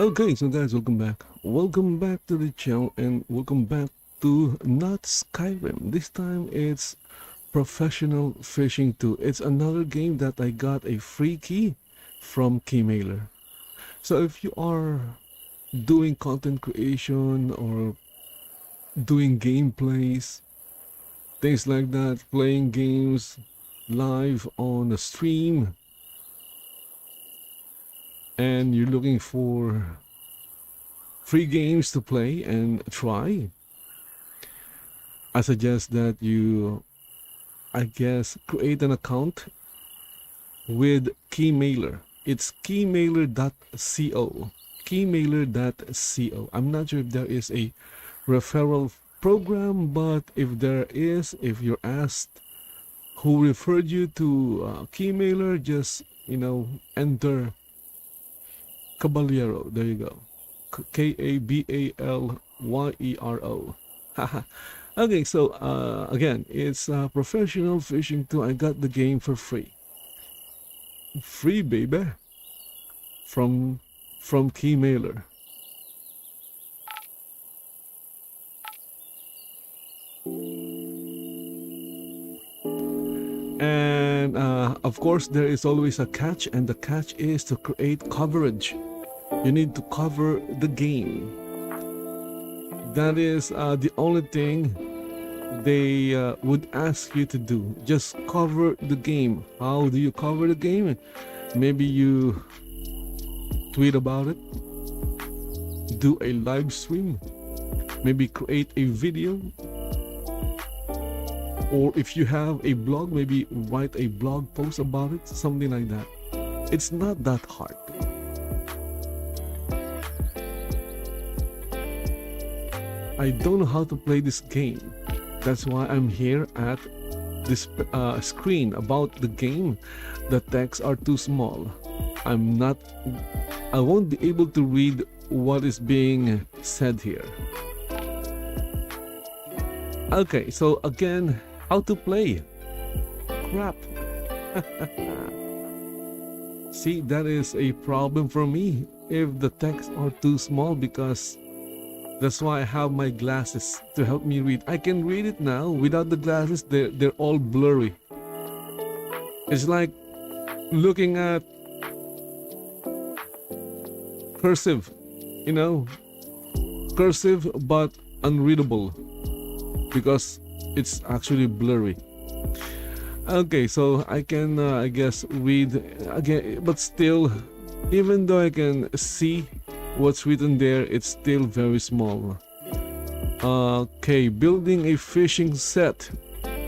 Okay, so guys, welcome back. Welcome back to the channel and welcome back to not Skyrim. This time it's Professional Fishing 2. It's another game that I got a free key from Keymailer. So if you are doing content creation or doing gameplays, things like that, playing games live on a stream, and you're looking for free games to play and try, I suggest that you, create an account with Keymailer. It's keymailer.co. Keymailer.co. I'm not sure if there is a referral program, but if there is, if you're asked who referred you to Keymailer, just enter Kabalyero. There you go. Kabalyero. Okay, so again, it's Professional Fishing 2. I got the game for free. Free, baby. From Keymailer. And of course, there is always a catch, and the catch is to create coverage. You need to cover the game. That is the only thing they would ask you to do. Just cover the game. How do you cover the game? Maybe you tweet about it, do a live stream, maybe create a video, or if you have a blog, maybe write a blog post about it, something like that. It's not that hard. I don't know how to play this game. That's why I'm here at this screen about the game. The texts are too small. I won't be able to read what is being said here. Okay, so again, how to play? Crap. See, that is a problem for me if the texts are too small, because that's why I have my glasses to help me read. I can read it now. Without the glasses, they're all blurry. It's like looking at cursive, cursive but unreadable because it's actually blurry. Okay, so I can, read again, but still, even though I can see what's written there, it's still very small. Okay, building a fishing set.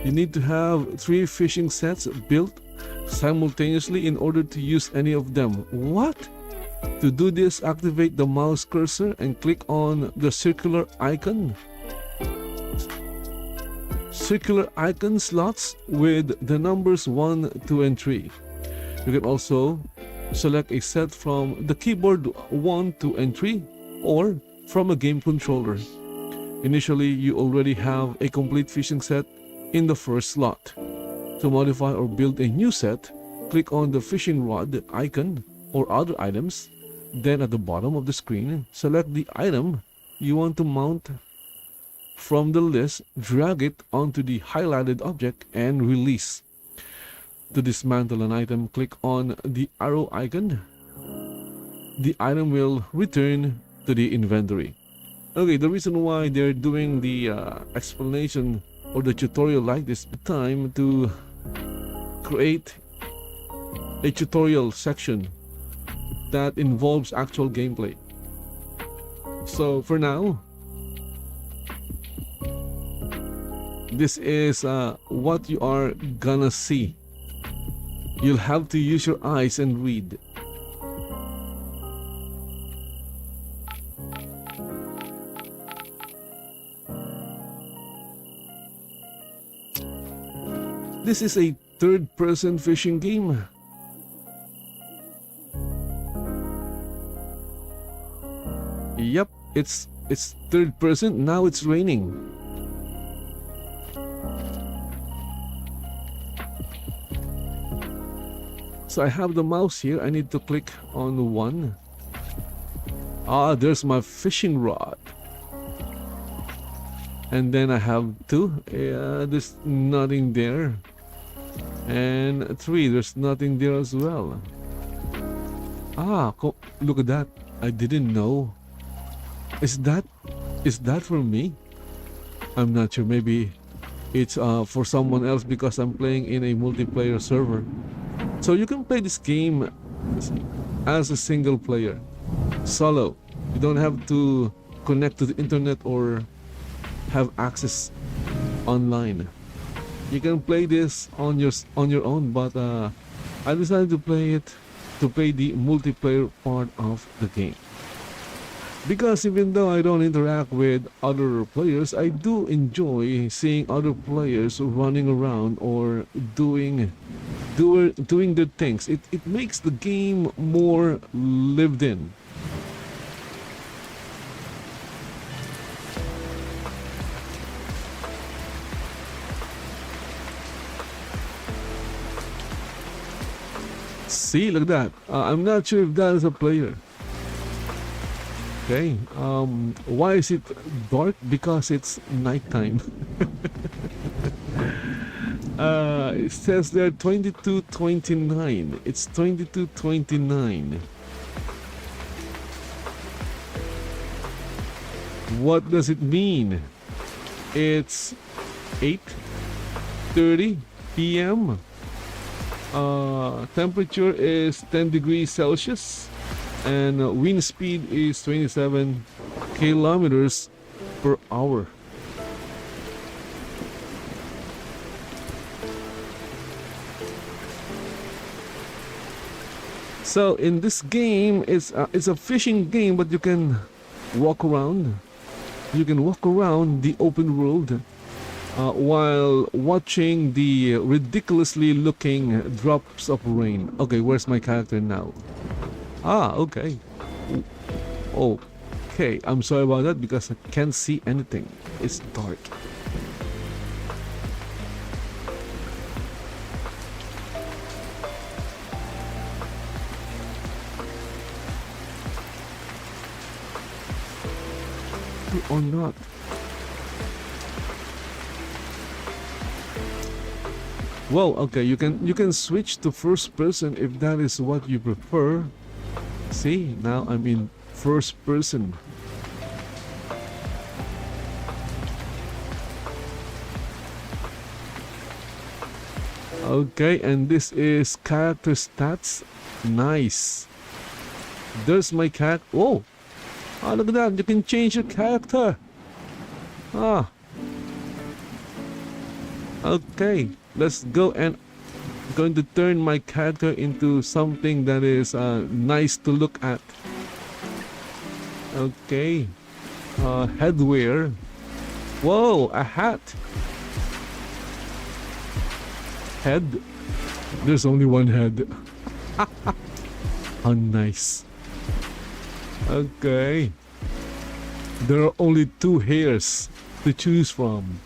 You need to have 3 fishing sets built simultaneously in order to use any of them. What? To do this, activate the mouse cursor and click on the circular icon. Circular icon slots with the numbers 1, 2, and 3. You can also select a set from the keyboard 1, 2, and 3, or from a game controller. Initially, you already have a complete fishing set in the first slot. To modify or build a new set, click on the fishing rod icon or other items. Then at the bottom of the screen, select the item you want to mount from the list, drag it onto the highlighted object, and release. To dismantle an item, click on the arrow icon. The item will return to the inventory. Okay, the reason why they're doing the explanation or the tutorial like this time to create a tutorial section that involves actual gameplay. So for now, this is what you are gonna see. You'll have to use your eyes and read. This is a third-person fishing game. Yep, it's third person. Now it's raining. So I have the mouse here. I need to click on 1. Ah, there's my fishing rod. And then I have 2. Yeah, there's nothing there. And 3, there's nothing there as well. Ah, look at that. I didn't know. Is that for me? I'm not sure. Maybe it's for someone else because I'm playing in a multiplayer server. So you can play this game as a single player, solo. You don't have to connect to the internet or have access online. You can play this on your own, but I decided to play the multiplayer part of the game. Because even though I don't interact with other players, I do enjoy seeing other players running around or doing their things. It makes the game more lived in. See, look at that. I'm not sure if that is a player. Okay, why is it dark? Because it's nighttime. It says there 22:29. It's 22:29. What does it mean? It's 8:30 p.m. Temperature is 10 degrees Celsius. And wind speed is 27 kilometers per hour. So in this game, it's a fishing game, but you can walk around. You can walk around the open world while watching the ridiculously looking drops of rain. Okay, where's my character now? Ah, okay. Okay, I'm sorry about that because I can't see anything. It's dark. Or not. Well, okay, you can switch to first person if that is what you prefer. See, now I'm in first person. Okay, and this is character stats. Nice. There's my character. Oh, look at that. You can change your character. Ah. Okay, let's go, and I'm going to turn my character into something that is nice to look at. Okay, headwear. Whoa, a hat. Head. There's only one head. How nice. Okay, there are only 2 hairs to choose from.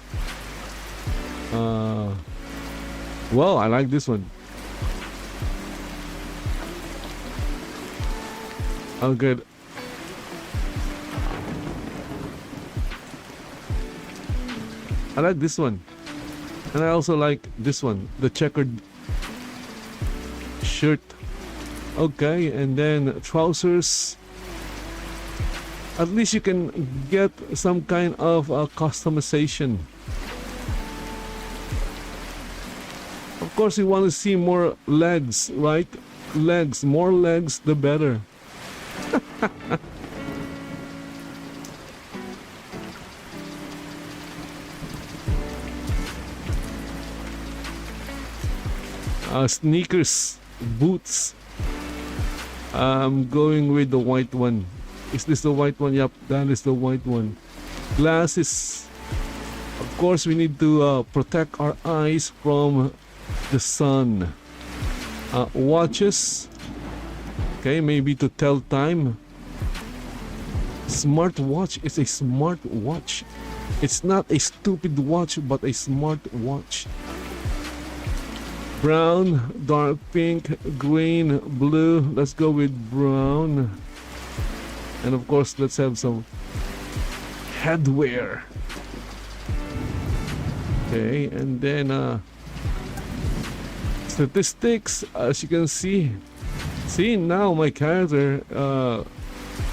Well, I like this one. Oh, good. I like this one. And I also like this one, the checkered shirt. Okay, and then trousers. At least you can get some kind of customization. Of course, you want to see more legs, right? Legs, more legs, the better. Sneakers, boots. I'm going with the white one. Is this the white one? Yep, that is the white one. Glasses. Of course, we need to protect our eyes from the sun. Watches. Okay, maybe to tell time. Smartwatch is a smart watch. It's not a stupid watch, but a smart watch. Brown, dark pink, green, blue. Let's go with brown. And of course, let's have some headwear. Okay, and then statistics, as you can see. See, now my character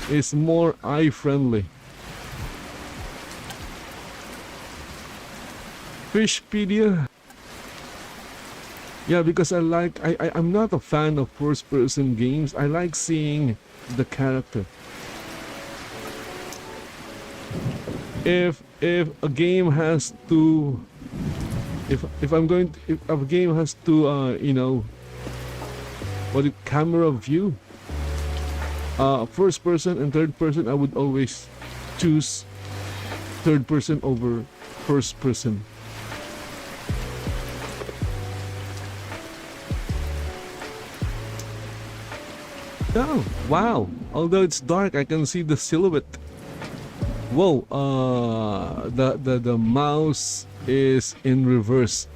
is more eye friendly. Fishpedia. Yeah, because I'm not a fan of first person games. I like seeing the character. If a game has to, if a game has to you know, what, camera view, first person and third person, I would always choose third person over first person. Oh, wow. Although it's dark, I can see the silhouette. Whoa, the mouse is in reverse.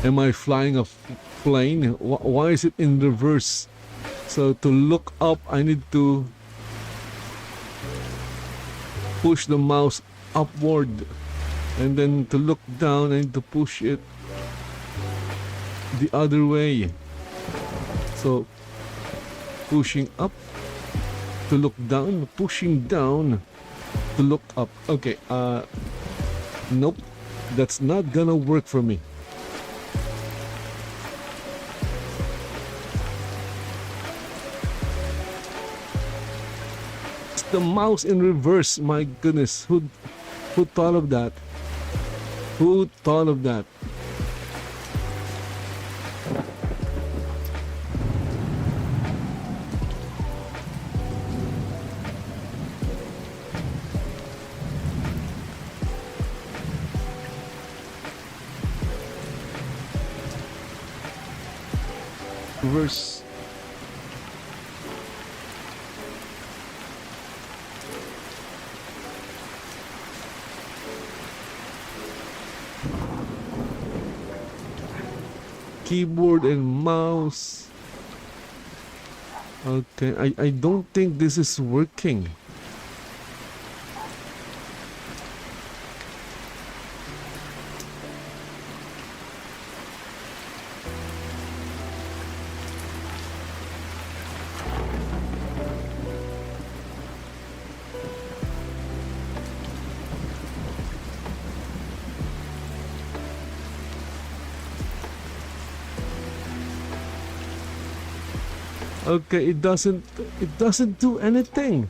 Am I flying a plane? Why is it in reverse? So to look up, I need to push the mouse upward. And then to look down, I need to push it the other way. So pushing up to look down, pushing down to look up. Okay, nope, that's not gonna work for me. It's the mouse in reverse. My goodness, who thought of that? Who thought of that? Reverse. Keyboard and mouse. Okay, I don't think this is working. Okay, it doesn't do anything.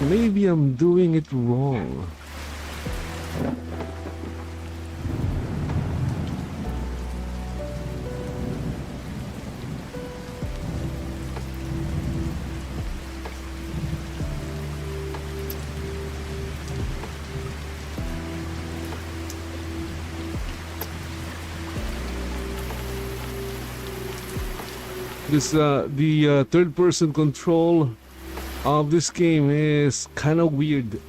Maybe I'm doing it wrong. This the third person control of this game is kind of weird.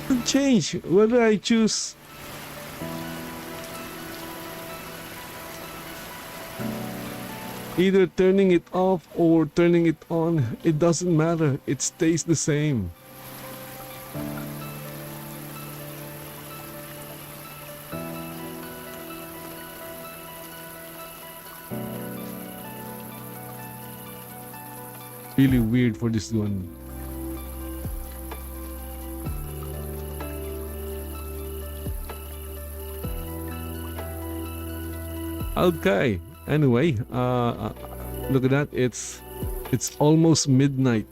Could change whether I choose either turning it off or turning it on. It doesn't matter, it stays the same. Really weird for this one. Okay, anyway, look at that, it's almost midnight.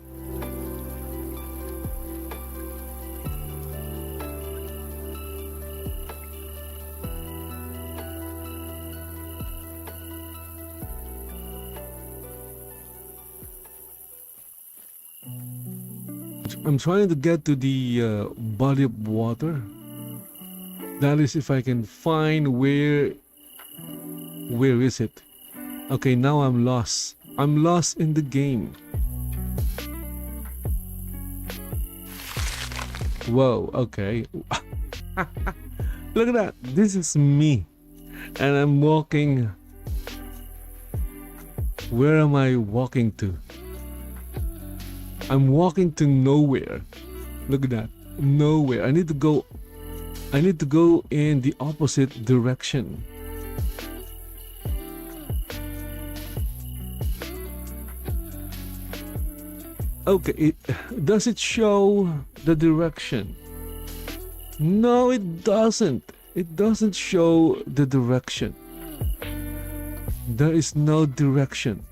I'm trying to get to the body of water. That is, if I can find where is it. Okay, now I'm lost. I'm lost in the game. Whoa, okay. Look at that. This is me. And I'm walking. Where am I walking to? I'm walking to nowhere. Look at that. Nowhere. I need to go in the opposite direction. Okay, does it show the direction? No, it doesn't. It doesn't show the direction. There is no direction.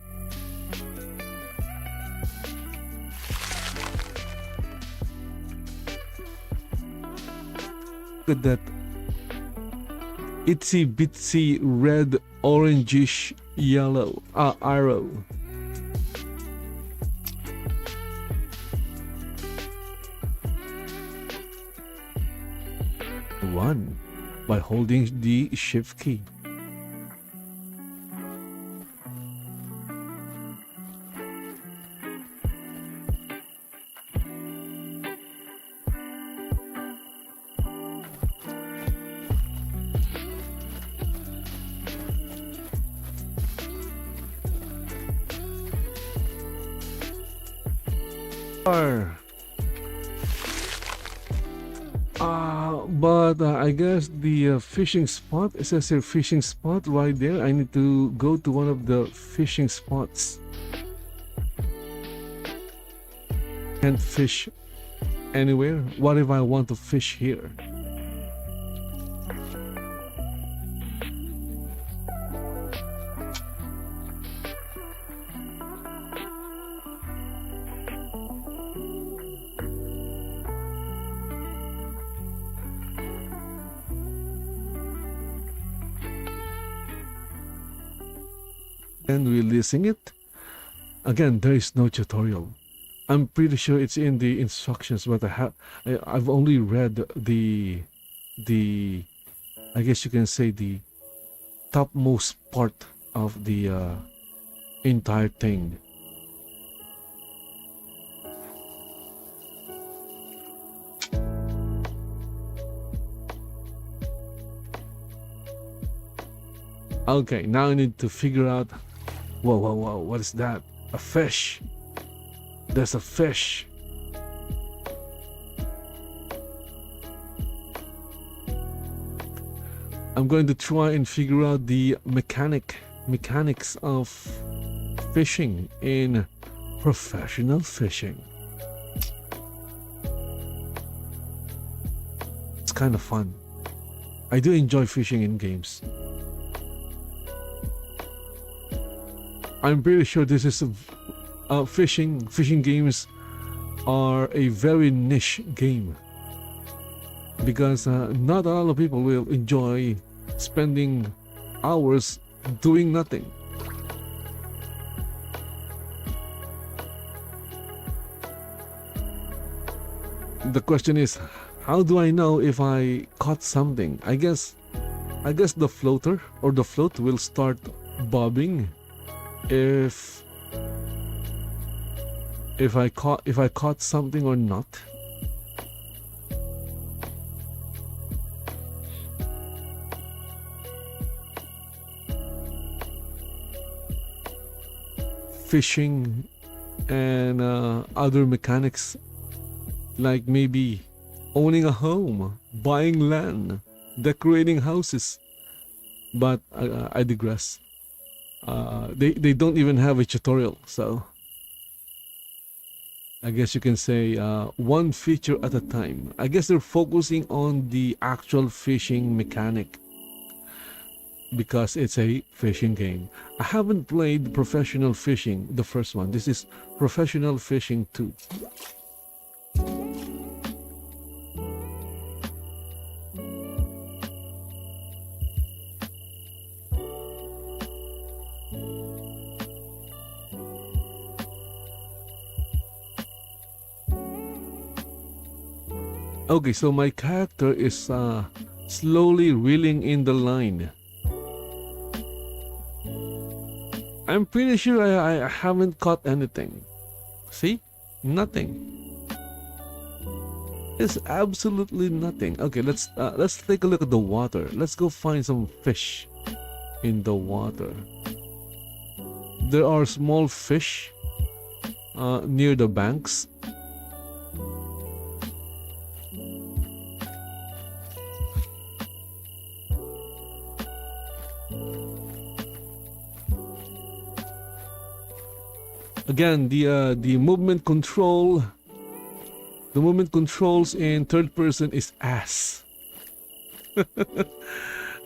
Look at that itsy bitsy red orangish yellow arrow. Run by holding the shift key. But I guess the fishing spot, it says here fishing spot right there. I need to go to one of the fishing spots. Can't fish anywhere. What if I want to fish here? And releasing it. Again, there is no tutorial. I'm pretty sure it's in the instructions, but I've only read the I guess you can say the topmost part of the entire thing. Okay, now I need to figure out. Whoa, whoa, whoa, what is that? A fish. There's a fish. I'm going to try and figure out the mechanics of fishing in professional fishing. It's kind of fun. I do enjoy fishing in games. I'm pretty sure this is fishing games are a very niche game, because not a lot of people will enjoy spending hours doing nothing. The question is, how do I know if I caught something? I guess the floater or the float will start bobbing if I caught something or not. Fishing and other mechanics, like maybe owning a home, buying land, decorating houses. But I digress. They don't even have a tutorial, so I guess you can say one feature at a time. I guess they're focusing on the actual fishing mechanic because it's a fishing game. I haven't played professional fishing, the first one. This is professional fishing 2. Okay, so my character is slowly reeling in the line. I'm pretty sure I haven't caught anything. See? Nothing. It's absolutely nothing. Okay, let's take a look at the water. Let's go find some fish in the water. There are small fish near the banks. Again, the movement control, the movement controls in third person is ass.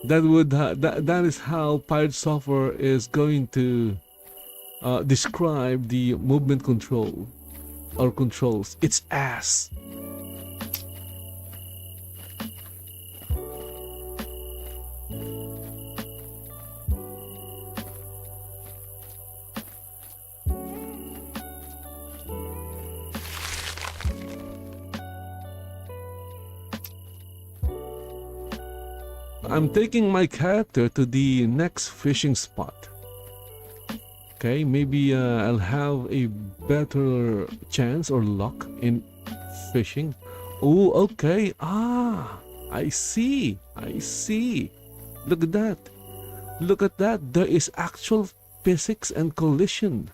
That is how Pirate Software is going to describe the movement control or controls. It's ass. I'm taking my character to the next fishing spot. Okay, maybe I'll have a better chance or luck in fishing. Oh, okay. Ah, I see. I see. Look at that. Look at that. There is actual physics and collision.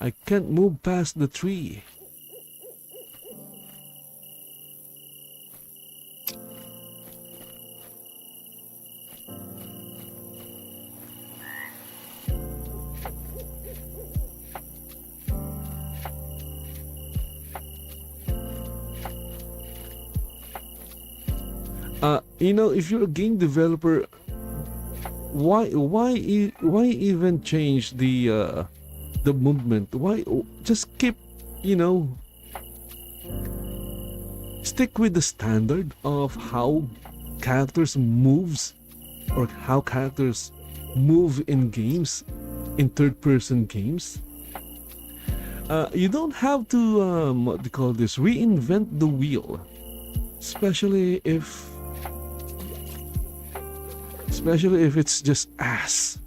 I can't move past the tree. You know, if you're a game developer, why even change the movement? Why just keep, you know, stick with the standard of how characters moves or how characters move in games, in third-person games. You don't have to what do you call this? Reinvent the wheel, especially if it's just ass.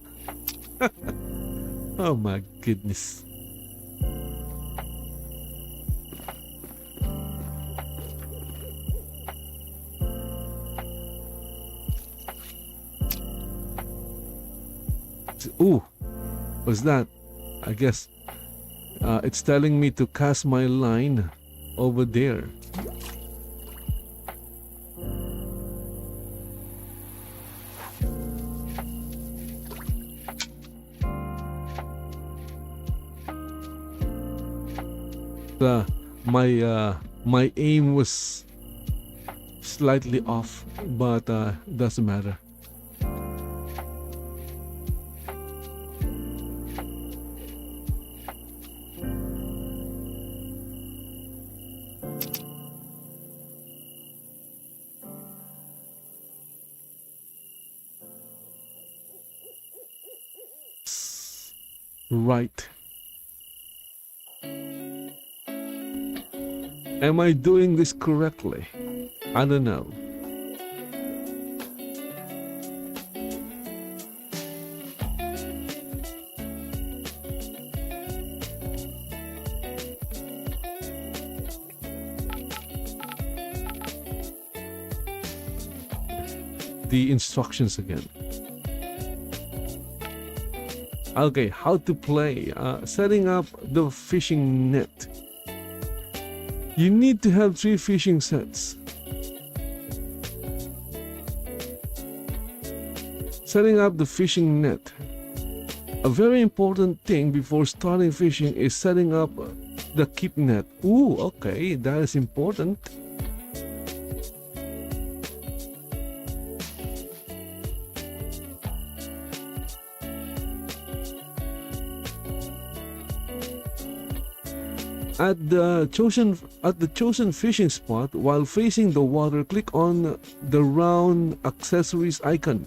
Oh my goodness. Ooh, what's that? I guess it's telling me to cast my line over there. My aim was slightly off, but doesn't matter. Right. Am I doing this correctly? I don't know. The instructions again. Okay, how to play. Setting up the fishing net. You need to have 3 fishing sets. Setting up the fishing net. A very important thing before starting fishing is setting up the keep net. Ooh, okay, that is important. At the chosen fishing spot, while facing the water, click on the round accessories icon.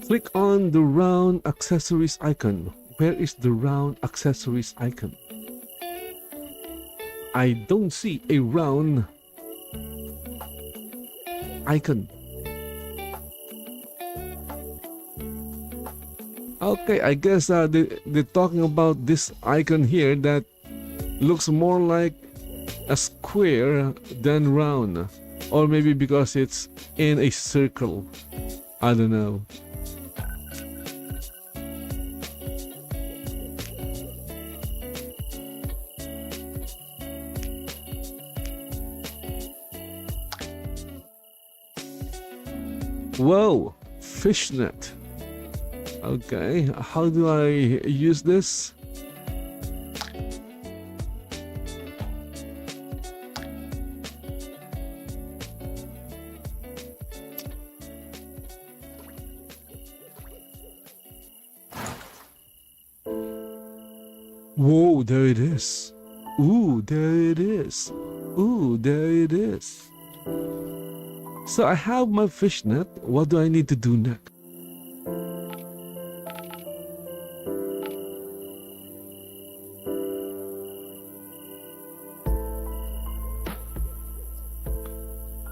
Click on the round accessories icon. Where is the round accessories icon? I don't see a round icon. Okay, I guess they're talking about this icon here that looks more like a square than round. Or maybe because it's in a circle. I don't know. Whoa, fishnet. Okay, how do I use this? Whoa, there it is. Ooh, there it is. Ooh, there it is. So I have my fishnet. What do I need to do next?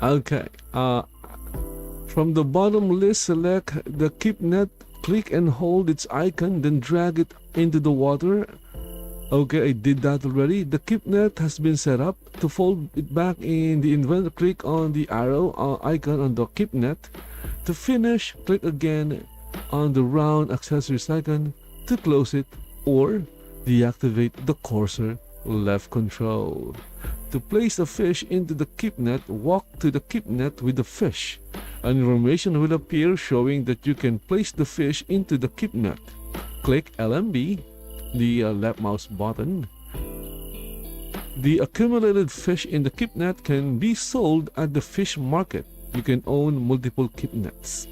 Okay. From the bottom list, select the keep net, click and hold its icon, then drag it into the water. Okay, I did that already. The keep net has been set up. To fold it back in the inventory, click on the arrow icon on the keep net. To finish, click again on the round accessories icon to close it or deactivate the cursor left control. To place the fish into the keep net, walk to the keep net with the fish. An information will appear showing that you can place the fish into the keep net. Click LMB, the left mouse button. The accumulated fish in the keep net can be sold at the fish market. You can own multiple keep nets.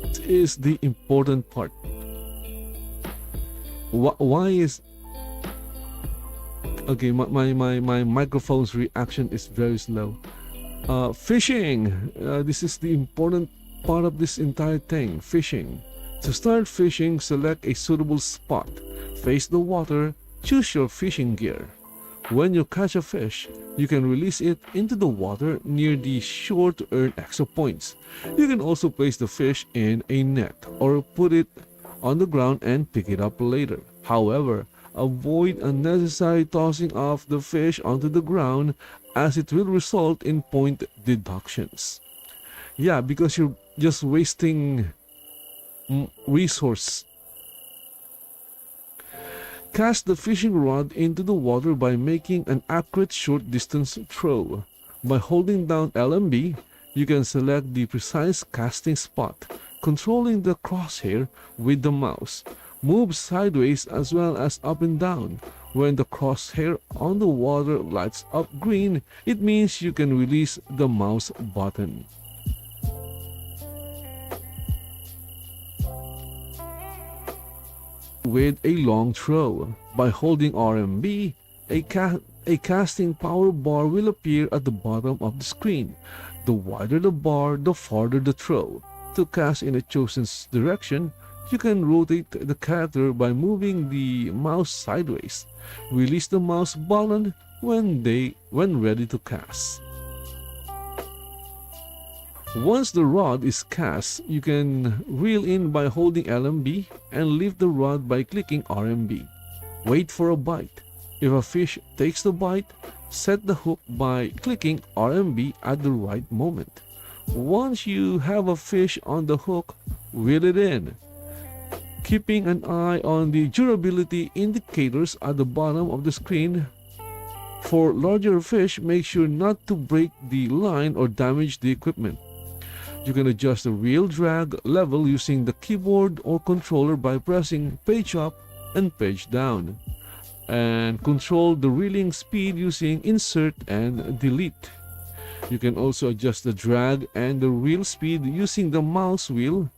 This is the important part. Why is... Okay, my microphone's reaction is very slow. Fishing. This is the important part of this entire thing. Fishing. To start fishing, select a suitable spot. Face the water. Choose your fishing gear. When you catch a fish, you can release it into the water near the shore to earn extra points. You can also place the fish in a net or put it on the ground and pick it up later. However, avoid unnecessary tossing of the fish onto the ground as it will result in point deductions. Yeah, because you're just wasting resource. Cast the fishing rod into the water by making an accurate short distance throw. By holding down LMB, you can select the precise casting spot. Controlling the crosshair with the mouse, move sideways as well as up and down. When the crosshair on the water lights up green, it means you can release the mouse button. With a long throw, by holding RMB, a casting power bar will appear at the bottom of the screen. The wider the bar, the farther the throw. To cast in a chosen direction, you can rotate the character by moving the mouse sideways. Release the mouse button when ready to cast. Once the rod is cast, you can reel in by holding LMB and lift the rod by clicking RMB. Wait for a bite. If a fish takes the bite, set the hook by clicking RMB at the right moment. Once you have a fish on the hook, reel it in. Keeping an eye on the durability indicators at the bottom of the screen. For larger fish, make sure not to break the line or damage the equipment. You can adjust the reel drag level using the keyboard or controller by pressing page up and page down. And control the reeling speed using insert and delete. You can also adjust the drag and the reel speed using the mouse wheel,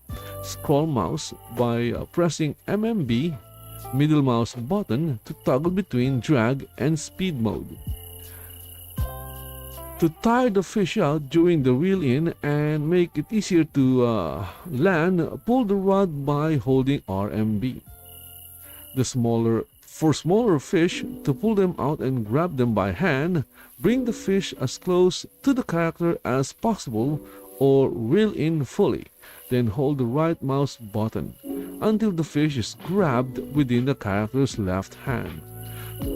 scroll mouse, by pressing MMB, middle mouse button to toggle between drag and speed mode. To tire the fish out during the reel in and make it easier to land, pull the rod by holding RMB. For smaller fish, to pull them out and grab them by hand, bring the fish as close to the character as possible or reel in fully. Then hold the right mouse button until the fish is grabbed within the character's left hand.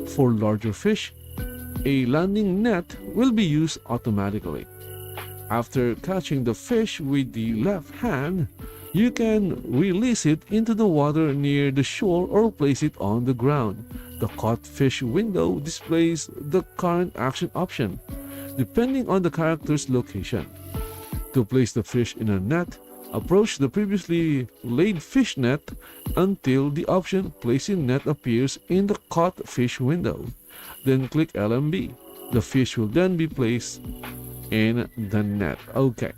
For larger fish, a landing net will be used automatically. After catching the fish with the left hand, you can release it into the water near the shore or place it on the ground. The caught fish window displays the current action option, depending on the character's location. To place the fish in a net, approach the previously laid fish net until the option Place in Net appears in the caught fish window. Then click LMB. The fish will then be placed in the net. Okay.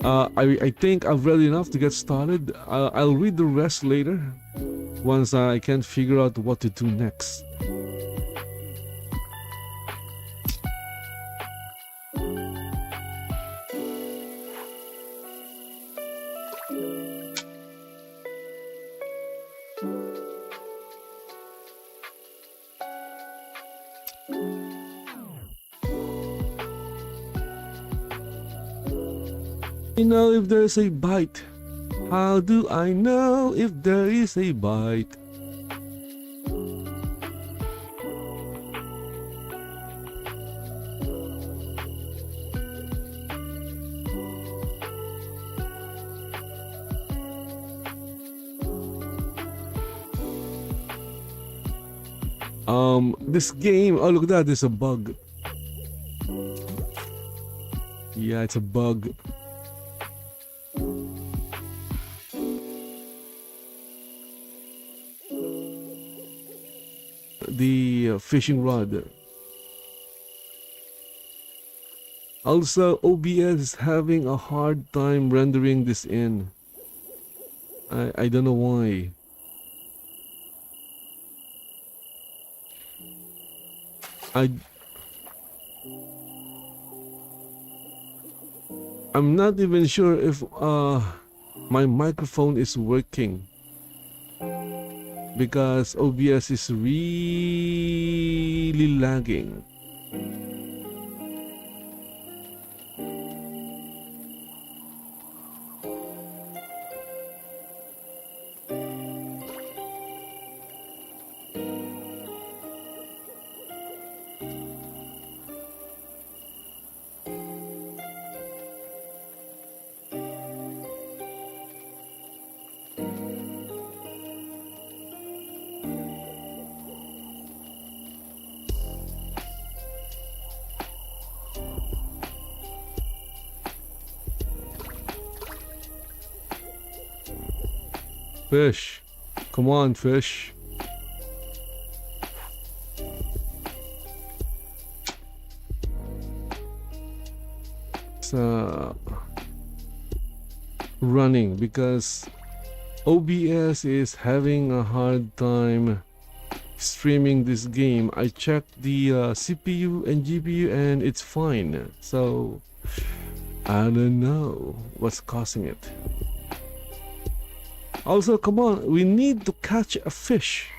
I think I've read enough to get started. I'll read the rest later once I can figure out what to do next. You know if there's a bite. How do I know if there is a bite? This game, oh look at that, there's a bug. Yeah, it's a bug. The fishing rod. Also, OBS is having a hard time rendering this in. I don't know why. I'm not even sure if my microphone is working, because OBS is really lagging. Fish. Come on, fish. It's running because OBS is having a hard time streaming this game. I checked the CPU and GPU and it's fine. So I don't know what's causing it. Also, come on, we need to catch a fish.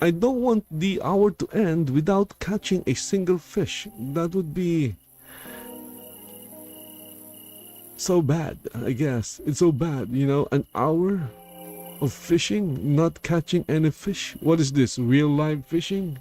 I don't want the hour to end without catching a single fish. That would be so bad, I guess. It's so bad, you know, an hour of fishing, not catching any fish. What is this, real life fishing?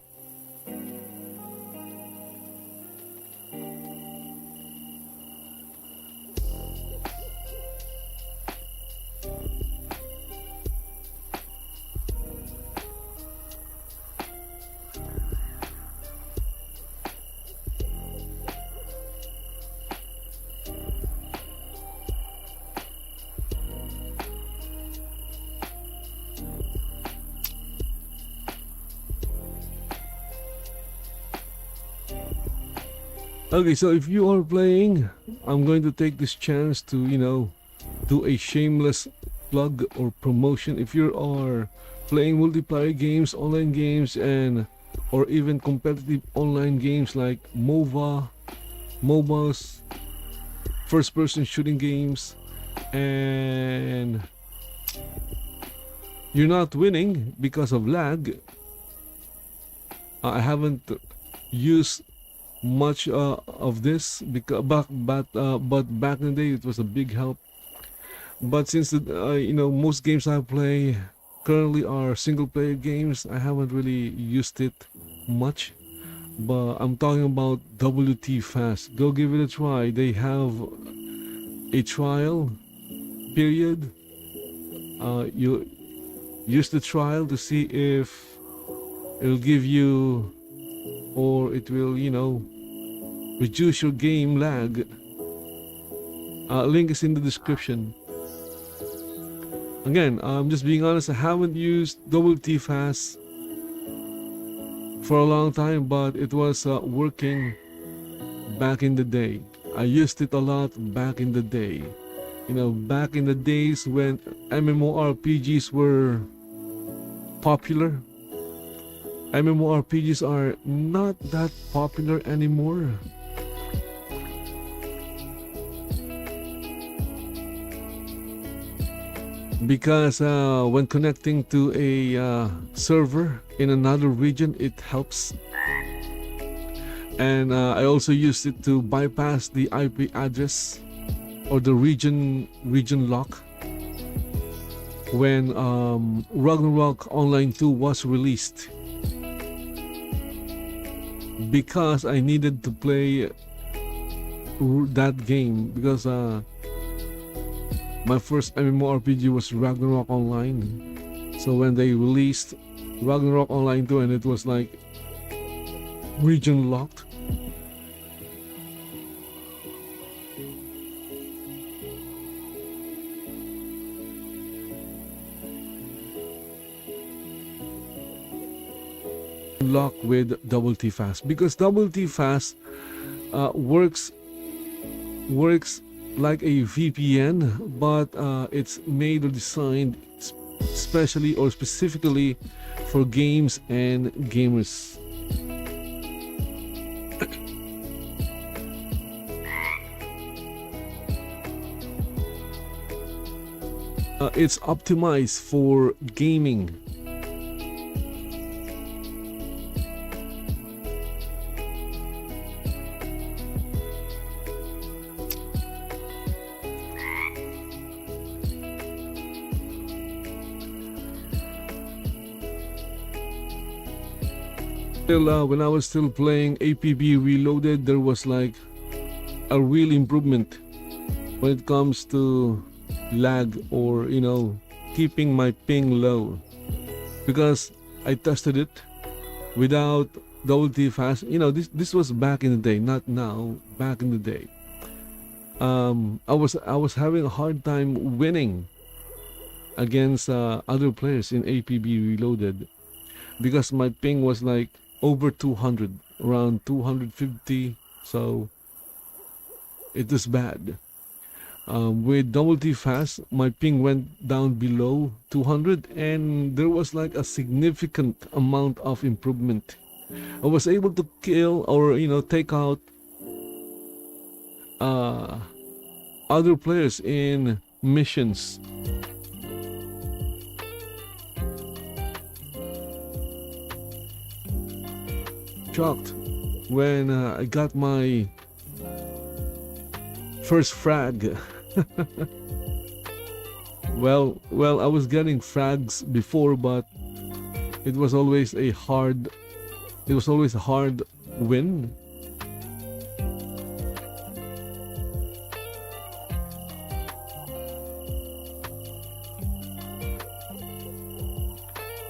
Okay, so if you are playing, I'm going to take this chance to, you know, do a shameless plug or promotion. If you are playing multiplayer games, online games, and or even competitive online games like MOBAs, first person shooting games, and you're not winning because of lag. I haven't used much of this because but back in the day it was a big help. But since most games I play currently are single player games, I haven't really used it much. But I'm talking about WT Fast. Go give it a try. They have a trial period. You use the trial to see if it'll give you, or it will, reduce your game lag. Link is in the description. Again, I'm just being honest, I haven't used WT Fast for a long time, but it was working back in the day. I used it a lot back in the day. Back in the days when MMORPGs were popular. MMORPGs are not that popular anymore. Because when connecting to a server in another region, it helps. And I also used it to bypass the IP address or the region lock when Ragnarok Online 2 was released, because I needed to play that game, because my first MMORPG was Ragnarok Online. So when they released Ragnarok Online 2 and it was like region locked, with WT Fast, because WT Fast works like a VPN, but it's made or designed specially or specifically for games and gamers. It's optimized for gaming. When I was still playing APB Reloaded, there was like a real improvement when it comes to lag, or keeping my ping low, because I tested it without WT Fast. This was back in the day, not now. Back in the day, I was having a hard time winning against other players in APB Reloaded, because my ping was like over 200, around 250. So it was bad. With WT Fast, my ping went down below 200, and there was like a significant amount of improvement. I was able to kill, or take out other players in missions. Shocked when I got my first frag. well, I was getting frags before, but it was always a hard win.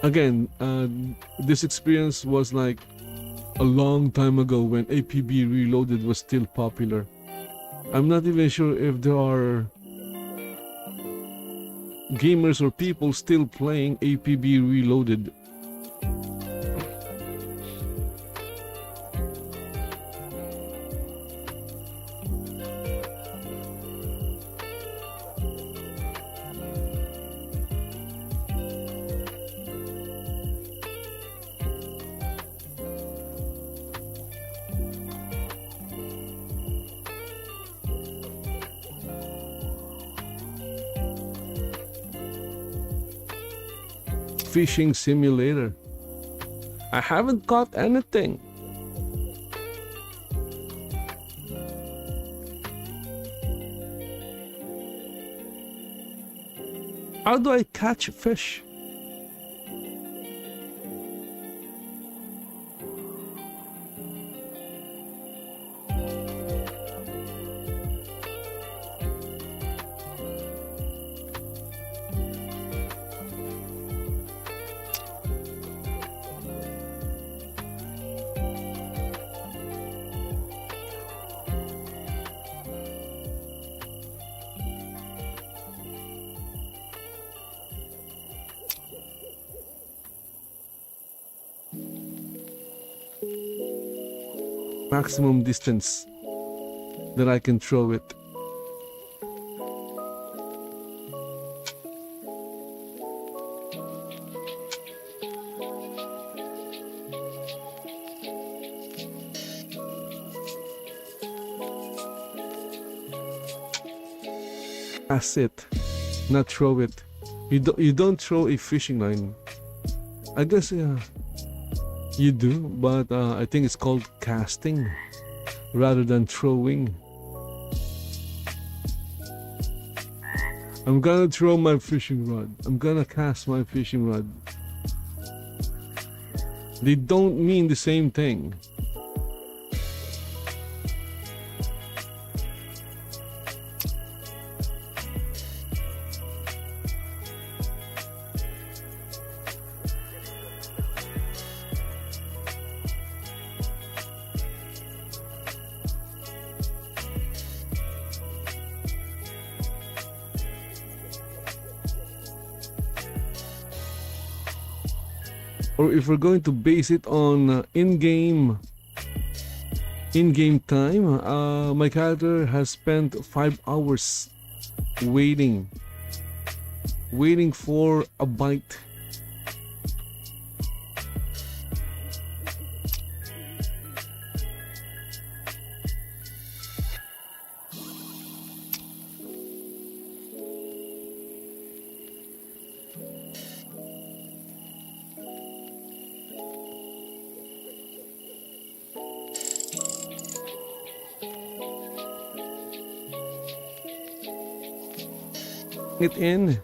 Again, this experience was like a long time ago when APB Reloaded was still popular. I'm not even sure if there are gamers or people still playing APB Reloaded. fishing simulator. I haven't caught anything. How do I catch fish? Maximum distance that I can throw it. That's it, not throw it. You don't throw a fishing line. I guess you do, but I think it's called casting rather than throwing. I'm gonna throw my fishing rod. I'm gonna cast my fishing rod. They don't mean the same thing. Or if we're going to base it on in-game time, my character has spent 5 hours waiting for a bite. It in.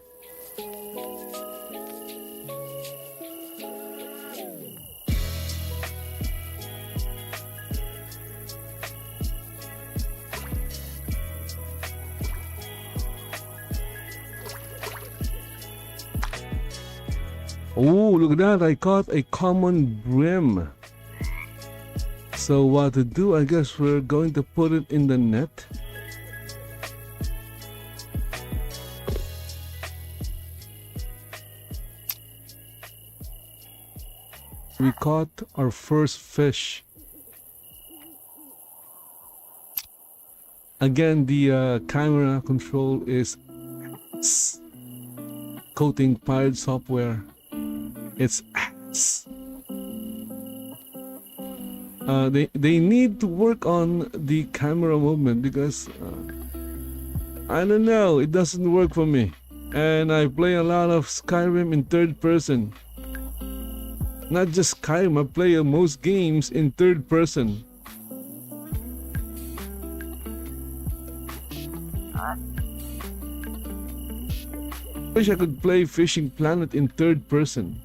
Oh, look at that. I caught a common brim. So what to do? I guess we're going to put it in the net. We caught our first fish. Again, the camera control is coating pirate software. It's they need to work on the camera movement because I don't know, it doesn't work for me. And I play a lot of Skyrim in third person. Not just Skyrim, I play most games in third person. Wish I could play Fishing Planet in third person.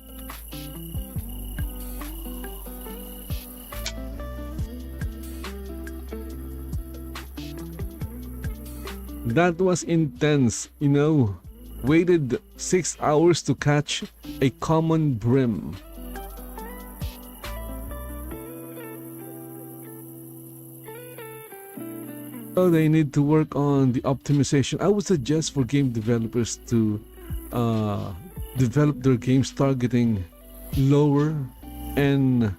That was intense, you know. Waited 6 hours to catch a common brim. So they need to work on the optimization. I would suggest for game developers to develop their games targeting lower end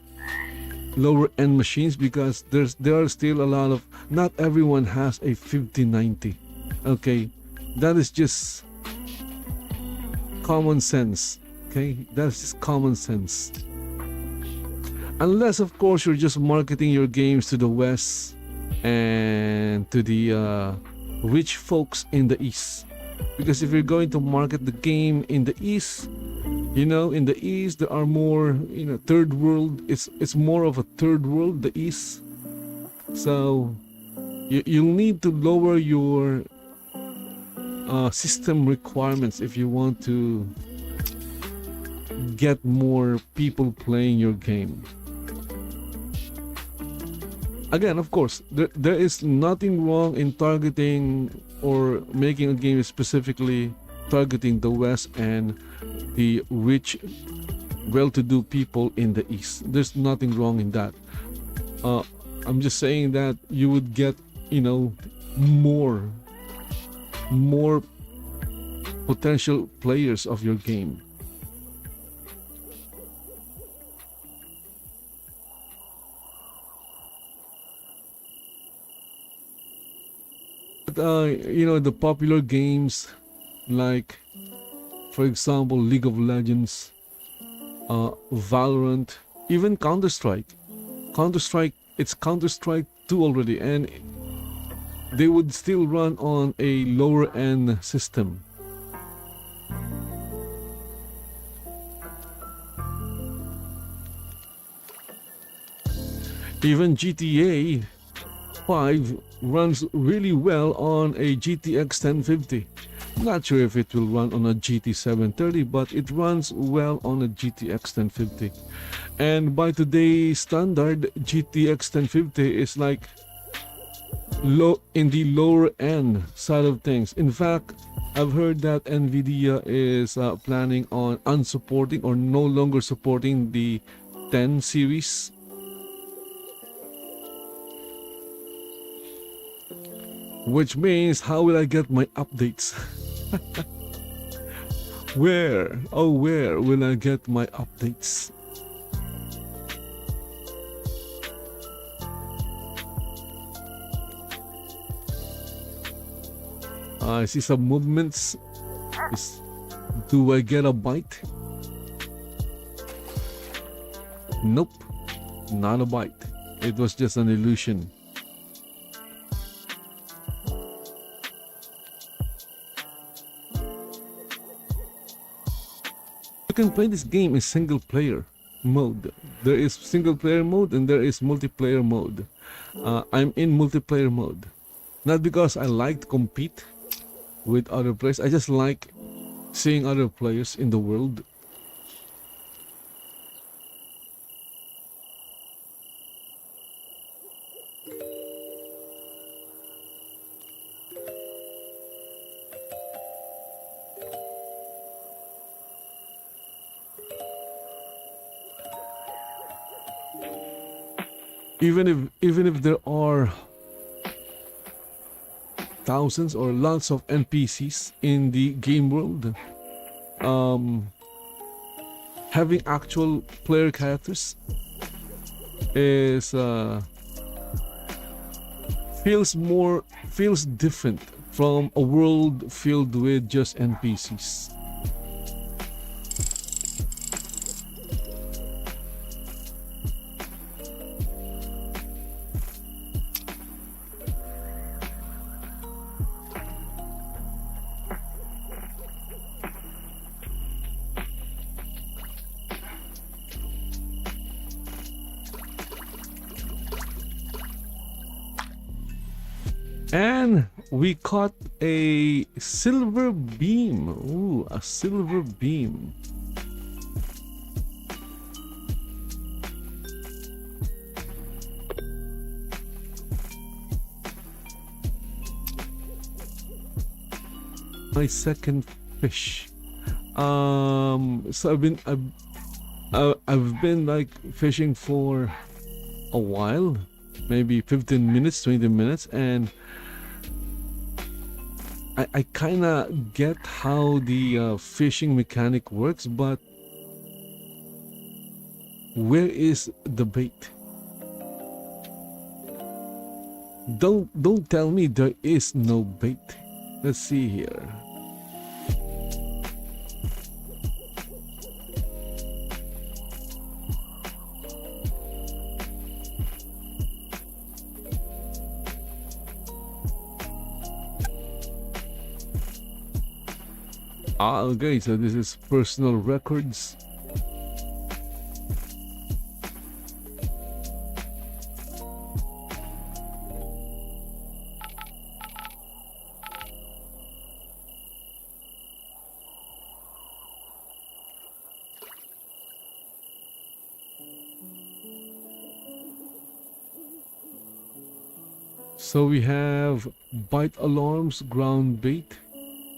machines, because there are still a lot of, not everyone has a 5090. Okay, that is just common sense. Okay, that's just common sense. Unless of course you're just marketing your games to the West and to the rich folks in the East. Because if you're going to market the game in the East, In the East there are more, third world. It's more of a third world, the East. So you'll need to lower your system requirements if you want to get more people playing your game. Again, of course, there is nothing wrong in targeting or making a game specifically targeting the West and the rich, well-to-do people in the East. There's nothing wrong in that. I'm just saying that you would get, more potential players of your game. But, the popular games like, for example, League of Legends, Valorant, even Counter-Strike. It's Counter-Strike 2 already, and they would still run on a lower end system. Even GTA 5 runs really well on a GTX 1050. Not sure if it will run on a GT 730, but it runs well on a GTX 1050. And by today's standard, GTX 1050 is like low in the lower end side of things. In fact, I've heard that Nvidia is planning on unsupporting or no longer supporting the 10 series. Which means, how will I get my updates? Where will I get my updates? I see some movements. Do I get a bite? Nope, not a bite. It was just an illusion. You can play this game in single player mode. There is single player mode and there is multiplayer mode. I'm in multiplayer mode. Not because I like to compete with other players. I just like seeing other players in the world. Even if there are thousands or lots of NPCs in the game world, having actual player characters is feels different from a world filled with just NPCs. And we caught a silver beam. Ooh, a silver beam. My second fish. So I've been like fishing for a while, maybe 15 minutes, 20 minutes, and I kind of get how the fishing mechanic works, but where is the bait? Don't tell me there is no bait. Let's see here. Ah, okay, so this is personal records. So we have bite alarms, ground bait,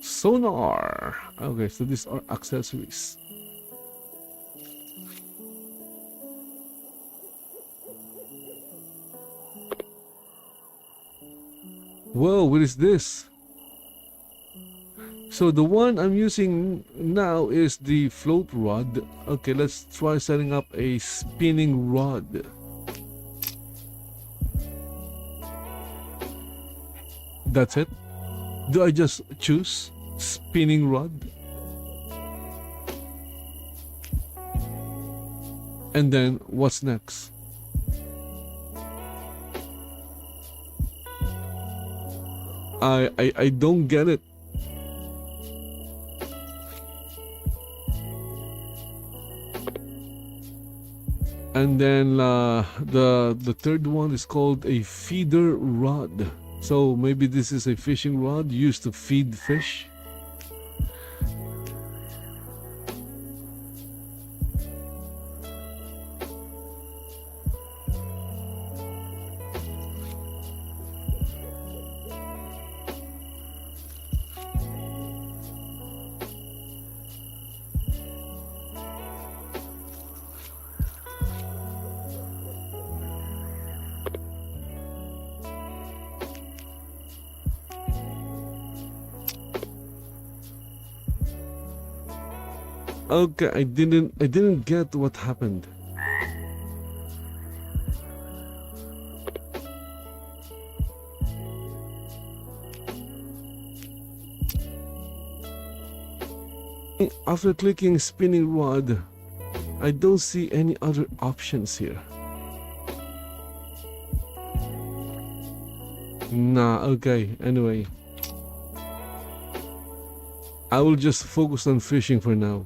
sonar. Okay, so these are accessories. Whoa, what is this? So the one I'm using now is the float rod. Okay, let's try setting up a spinning rod. That's it. Do I just choose spinning rod? And then what's next? I don't get it. And then the third one is called a feeder rod. So maybe this is a fishing rod used to feed fish. Okay, I didn't get what happened. After clicking spinning rod, I don't see any other options here. Nah, okay, anyway. I will just focus on fishing for now.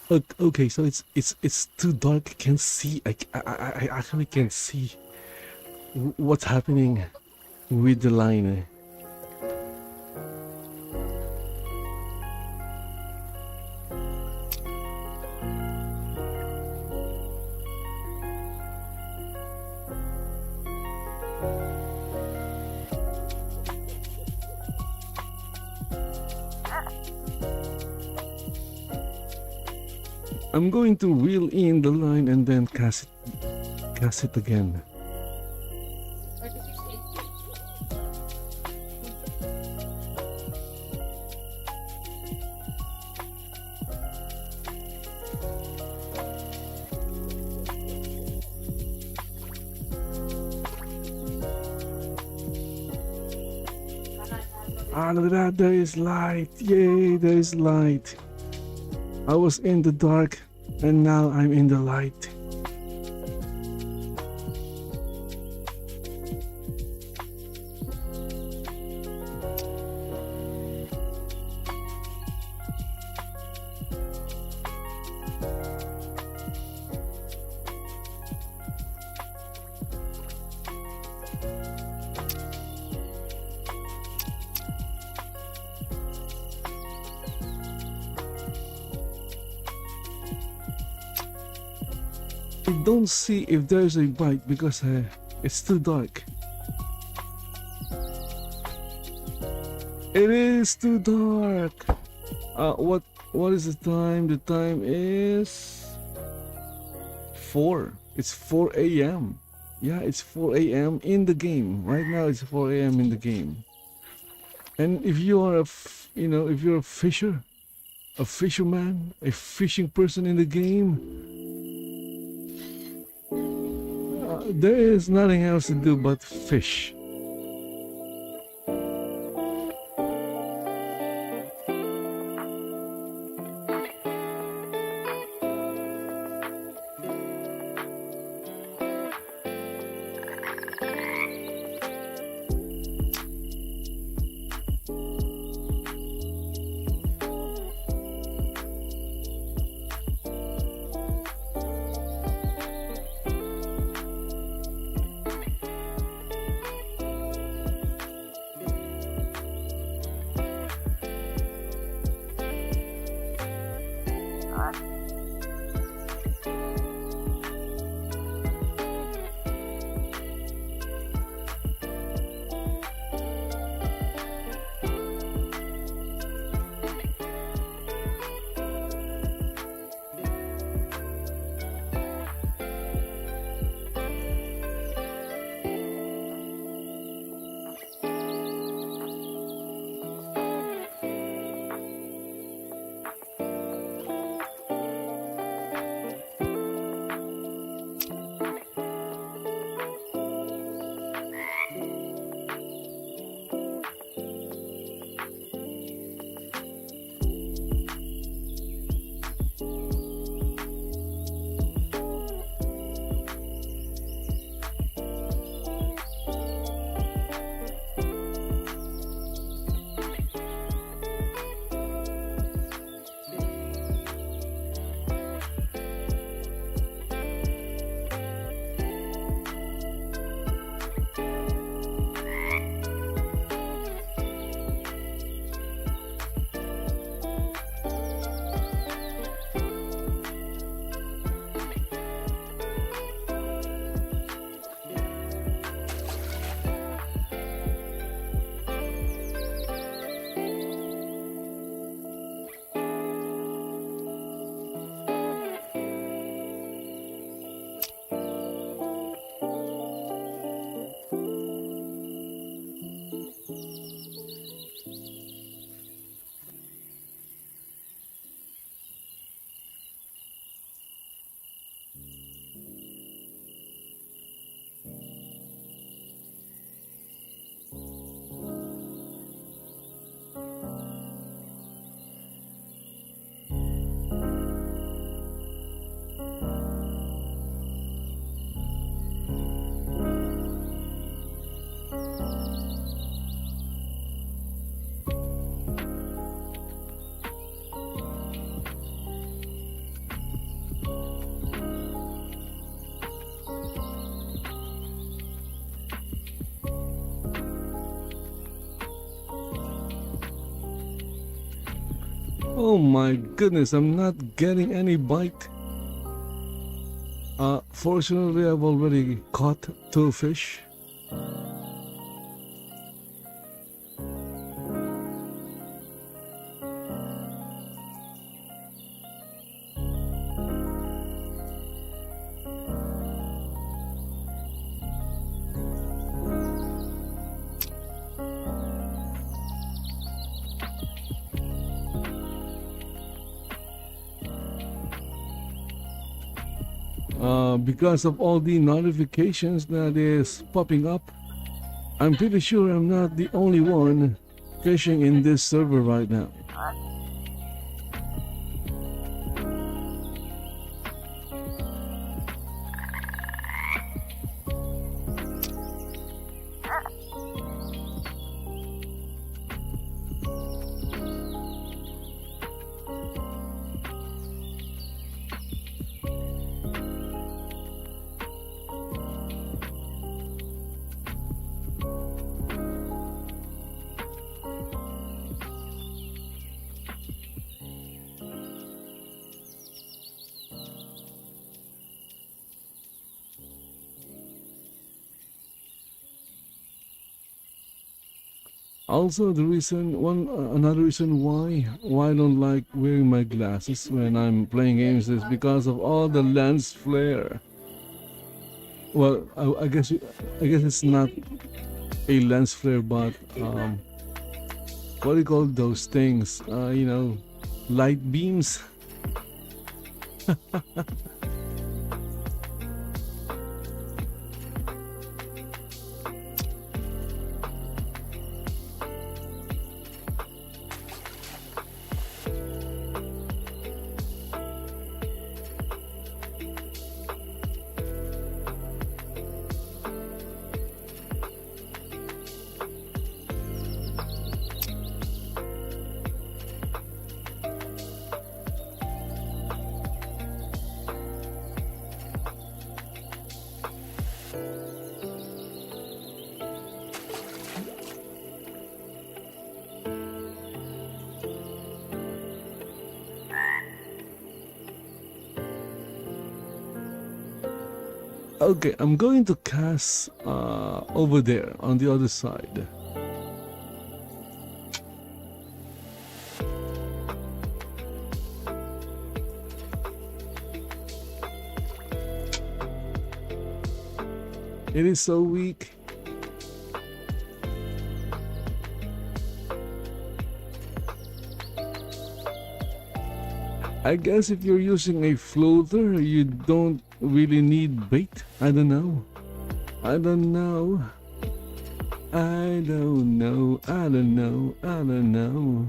Okay, so it's too dark. I can't see. I actually can't see what's happening with the line. I'm going to reel in the line and then cast it again. Ah, look at that, there is light. Yay, there is light. I was in the dark and now I'm in the light. I don't see if there's a bite because it's too dark. It is too dark. What is the time? The time is 4. It's 4 a.m. Yeah, it's 4 a.m. in the game. Right now it's 4 a.m. in the game. And if you are if you're a fisherman, a fishing person in the game, there is nothing else to do but fish. Oh my goodness, I'm not getting any bite. Fortunately, I've already caught 2 fish. Because of all the notifications that is popping up, I'm pretty sure I'm not the only one fishing in this server right now. Also, another reason why I don't like wearing my glasses when I'm playing games is because of all the lens flare. Well, I guess it's not a lens flare, but what do you call those things? Light beams. Okay, I'm going to cast over there on the other side. It is so weak. I guess if you're using a floater, you don't really need bait. I don't know. I don't know. I don't know. I don't know. I don't know.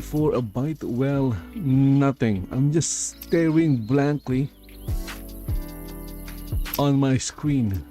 For a bite, well, nothing. I'm just staring blankly on my screen.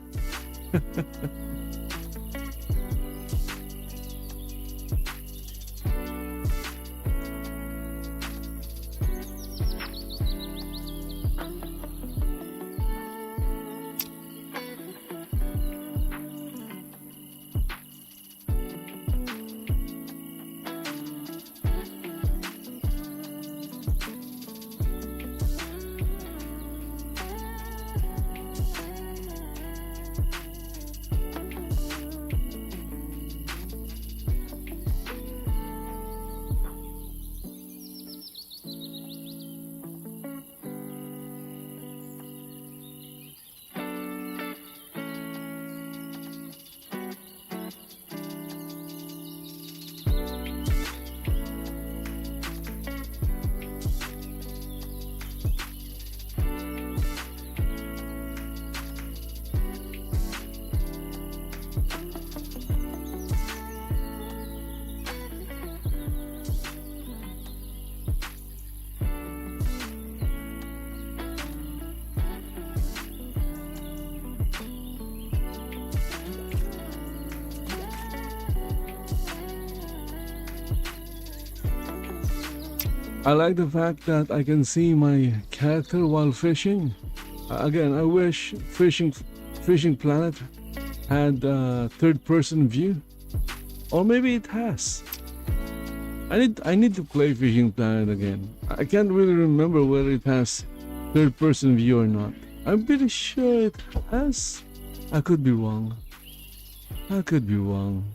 I like the fact that I can see my character while fishing. Again, I wish Fishing Planet had a third-person view, or maybe it has. I need to play Fishing Planet again. I can't really remember whether it has third-person view or not. I'm pretty sure it has. I could be wrong. I could be wrong.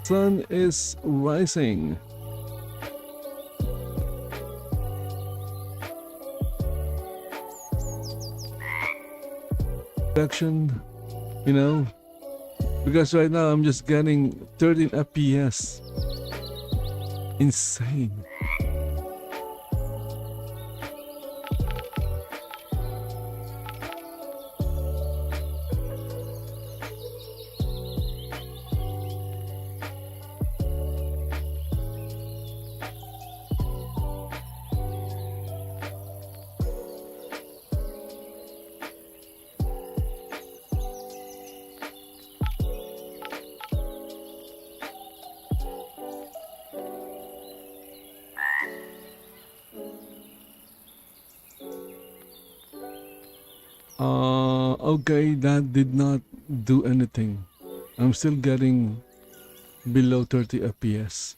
Sun is rising. Action, you know, because right now I'm just getting 13 FPS. Insane. Okay, that did not do anything. I'm still getting below 30 FPS.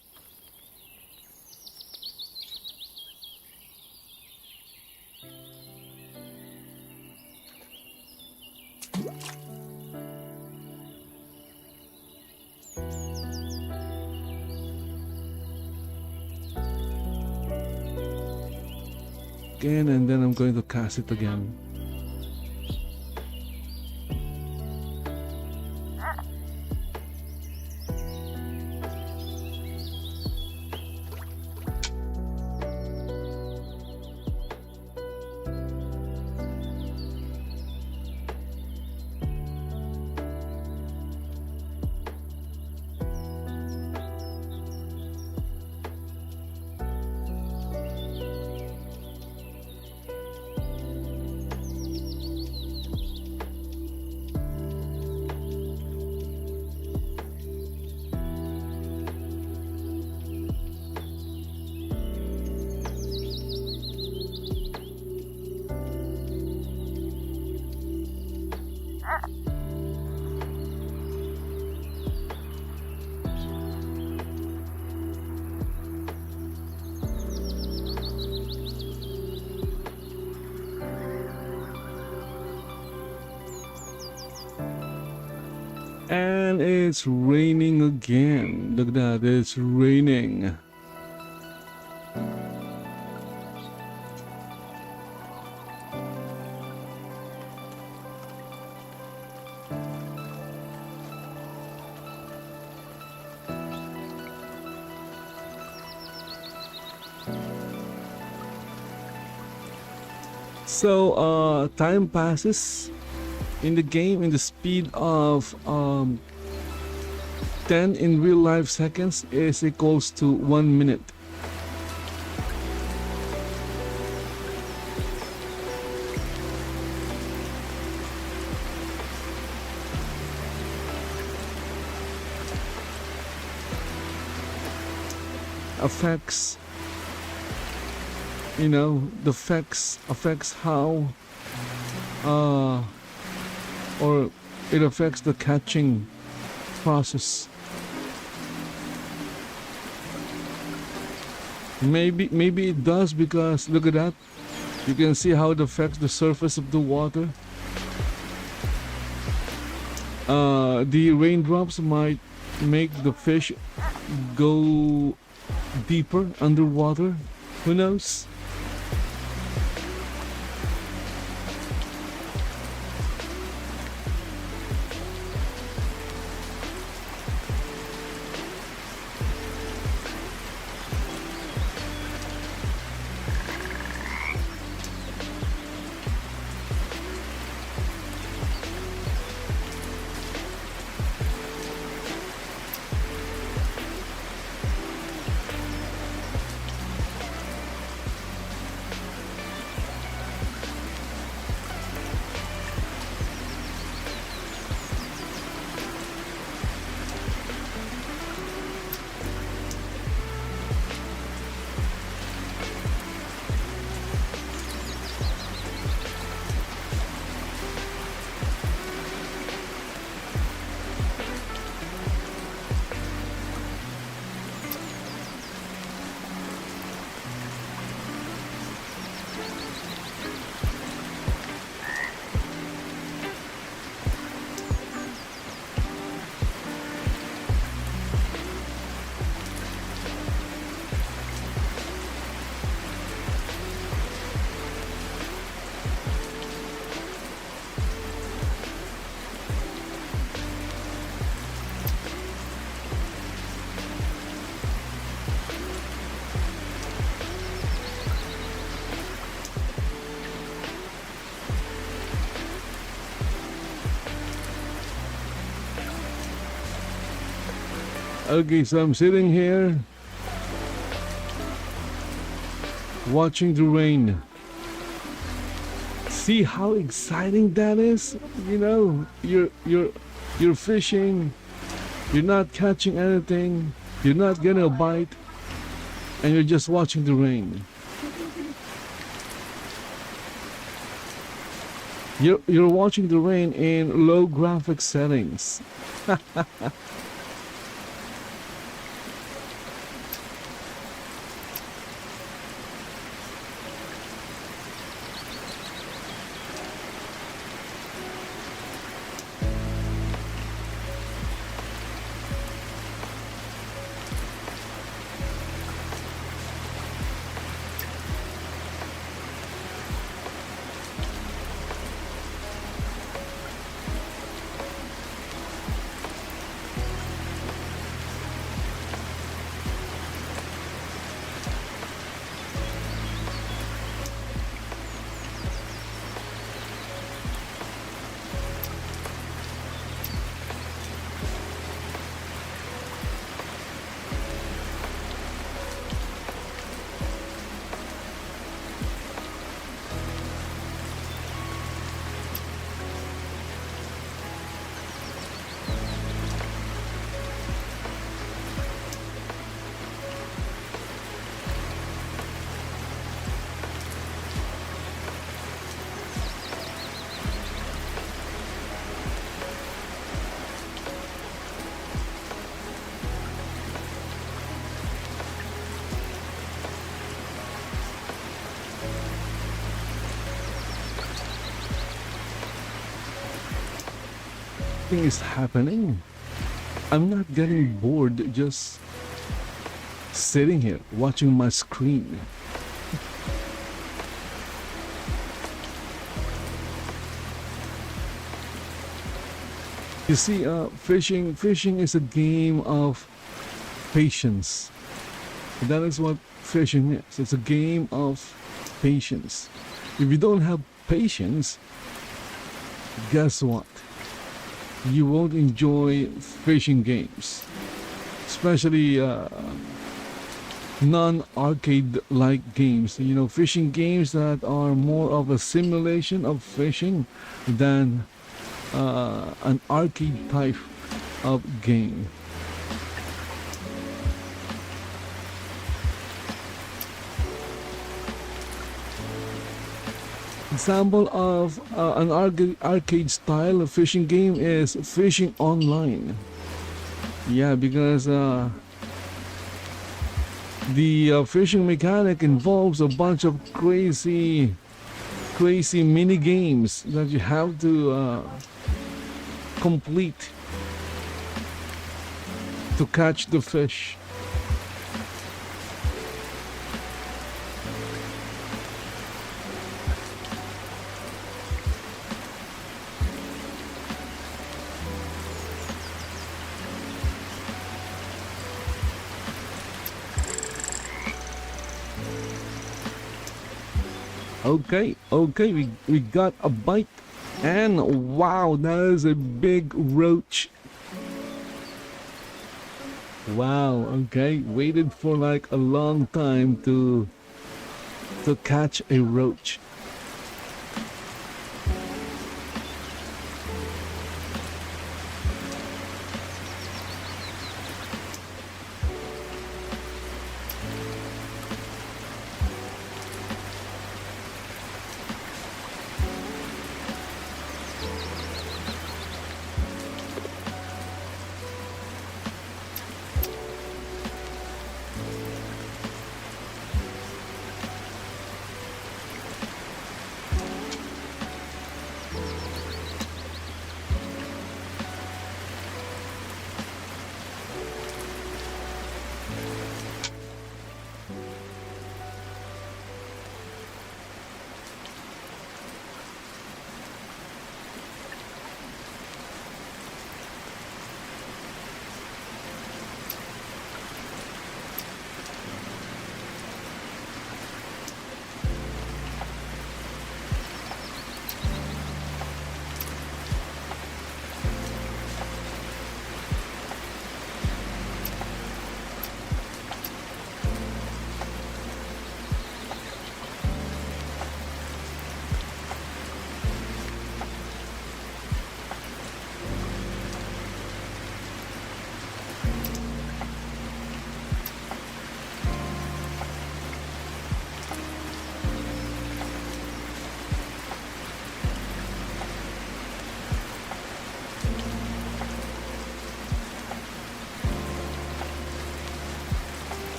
Again, and then I'm going to cast it again. And it's raining again. Look at that, it's raining. So time passes in the game in the speed of 10 in real life seconds is equals to 1 minute. Affects, you know, the affects how or it affects the catching process. Maybe it does because look at that. You can see how it affects the surface of the water. The raindrops might make the fish go deeper underwater. Who knows? Okay, so I'm sitting here watching the rain. See how exciting that is? You know, you're fishing, you're not catching anything, you're not getting a bite, and you're just watching the rain. You're watching the rain in low graphic settings. Nothing is happening. I'm not getting bored just sitting here watching my screen. You see, fishing is a game of patience. That is what fishing is. It's a game of patience. If you don't have patience, guess what? You won't enjoy fishing games, especially non-arcade like games. You know, fishing games that are more of a simulation of fishing than an arcade type of game. Example of an arcade style of fishing game is Fishing Online. Yeah, because The fishing mechanic involves a bunch of crazy mini games that you have to complete to catch the fish. Okay, we got a bite. And wow, that is a big roach. Wow, okay. Waited for like a long time to catch a roach.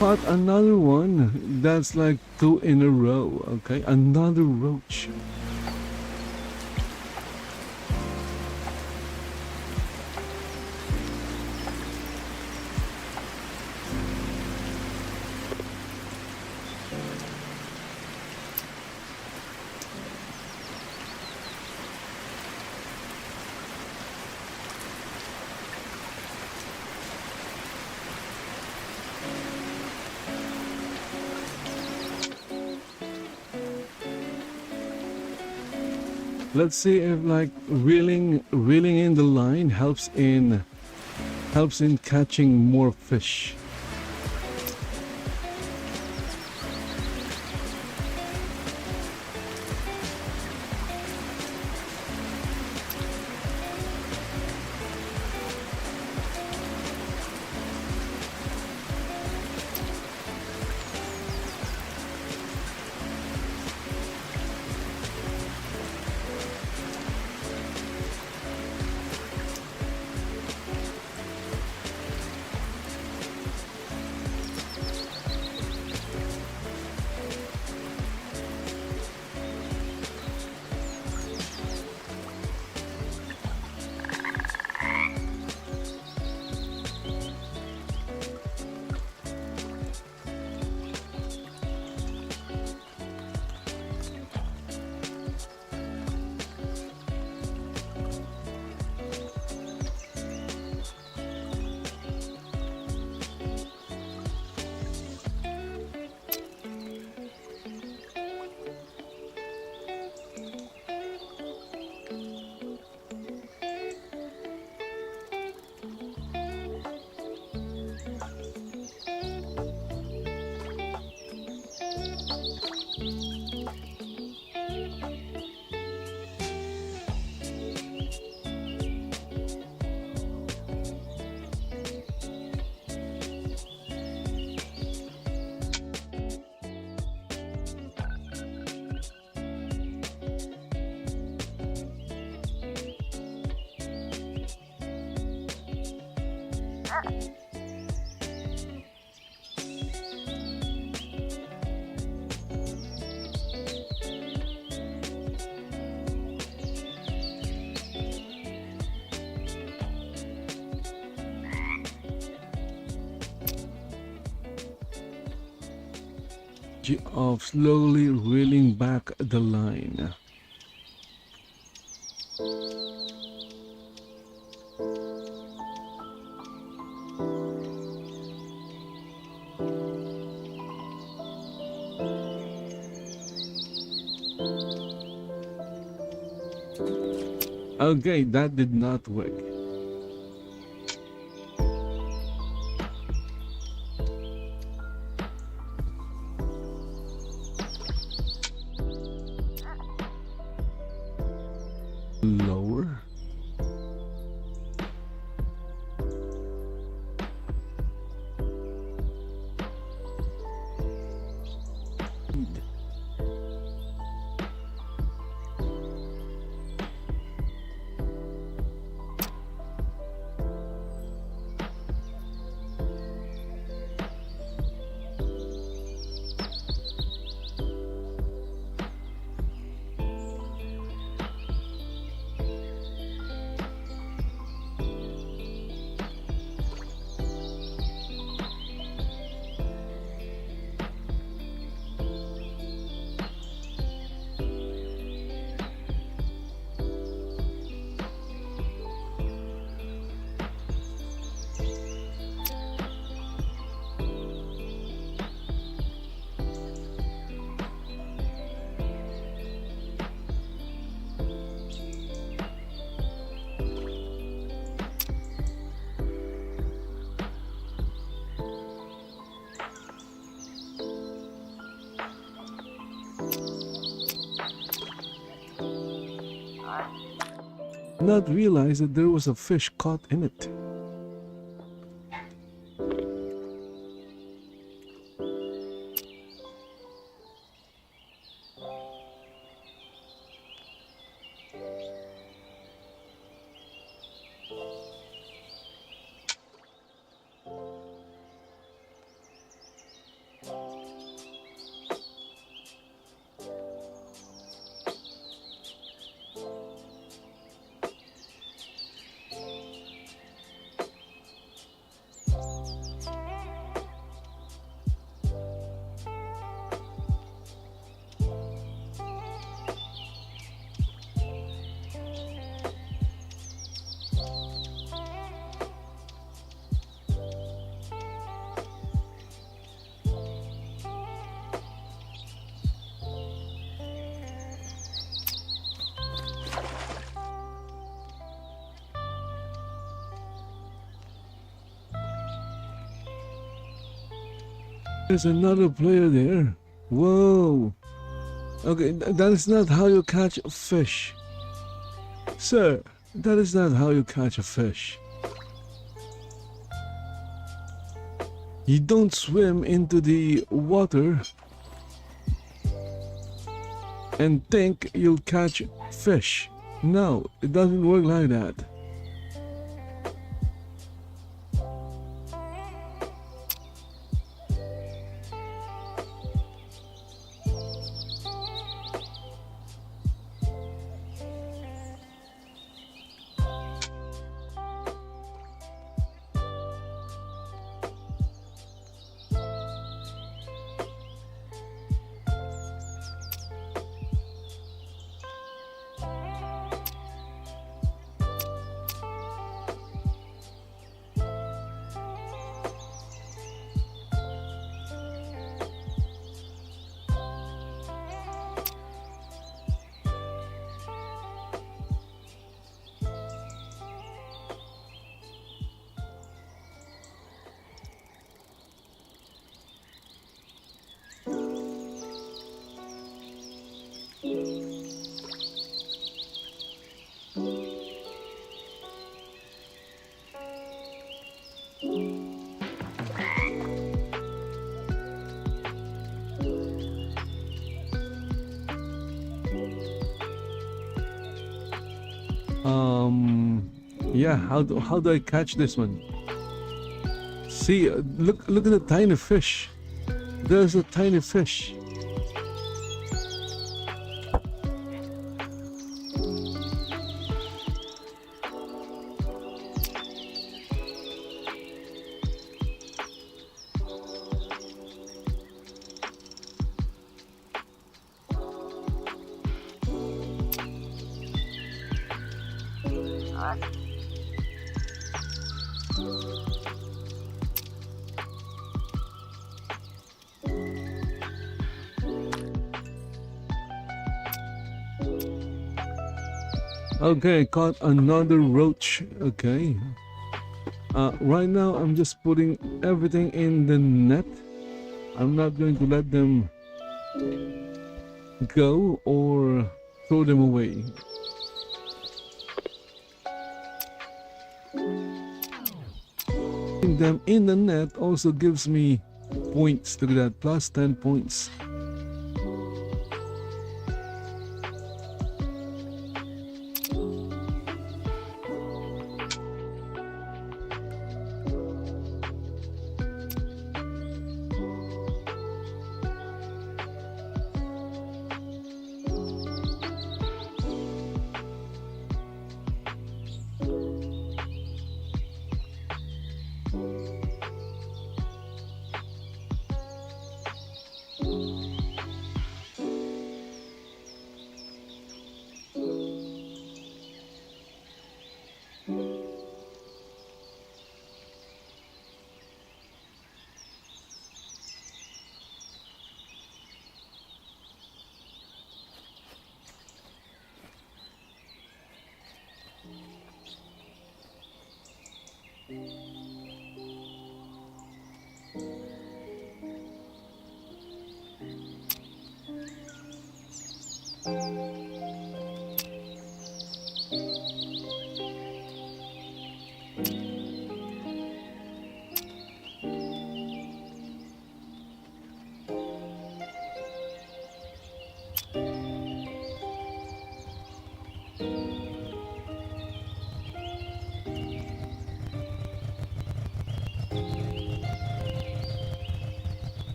Caught another one. That's like two in a row. Okay, another roach. Let's see if like reeling in the line helps in catching more fish. Of slowly reeling back the line. Okay, that did not work. Lower. Not realize that there was a fish caught in it. There's another player there. Whoa. Okay, that is not how you catch a fish. Sir, that is not how you catch a fish. You don't swim into the water and think you'll catch fish. No, it doesn't work like that. Yeah, how do I catch this one? See, look at the tiny fish. There's a tiny fish. Okay, caught another roach. Okay. Right now, I'm just putting everything in the net. I'm not going to let them go or throw them away. Putting them in the net also gives me points. Look at that, plus 10 points.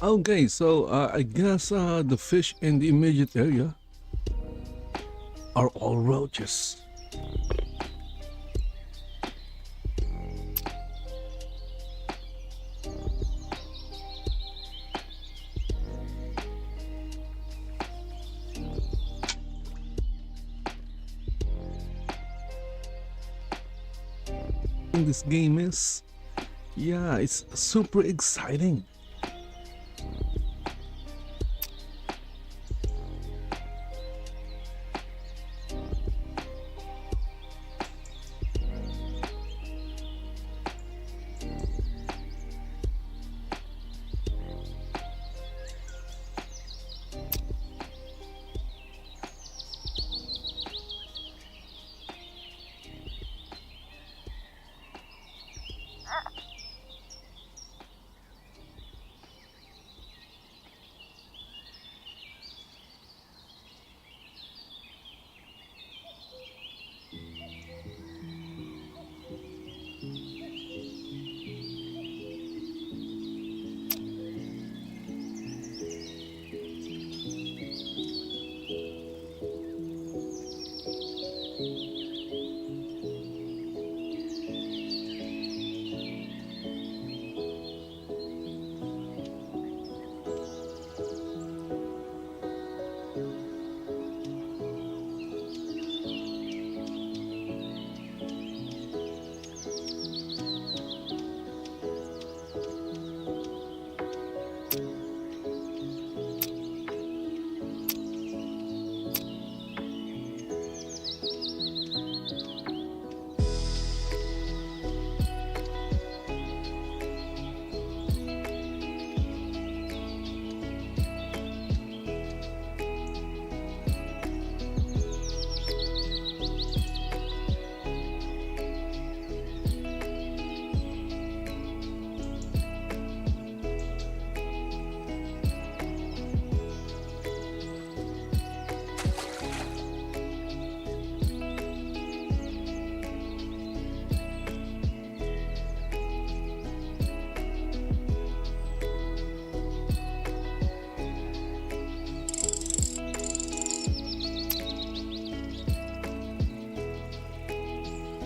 Okay, so I guess the fish in the immediate area are all roaches. This game is, yeah, it's super exciting.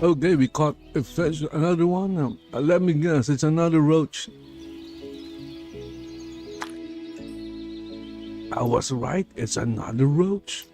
Okay, we caught a fish. Another one. Let me guess, it's another roach. I was right. It's another roach.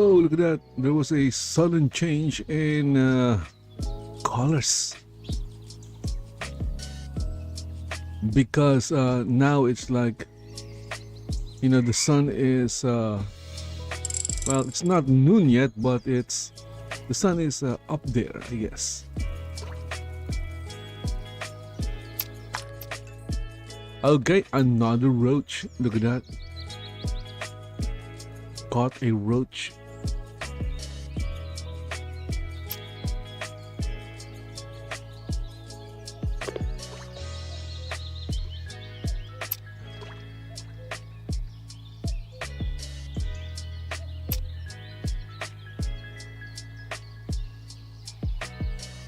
Oh, look at that. There was a sudden change in colors. Because now it's like, the sun is, well, it's not noon yet, but the sun is up there, I guess. Okay, another roach. Look at that. caught a roach.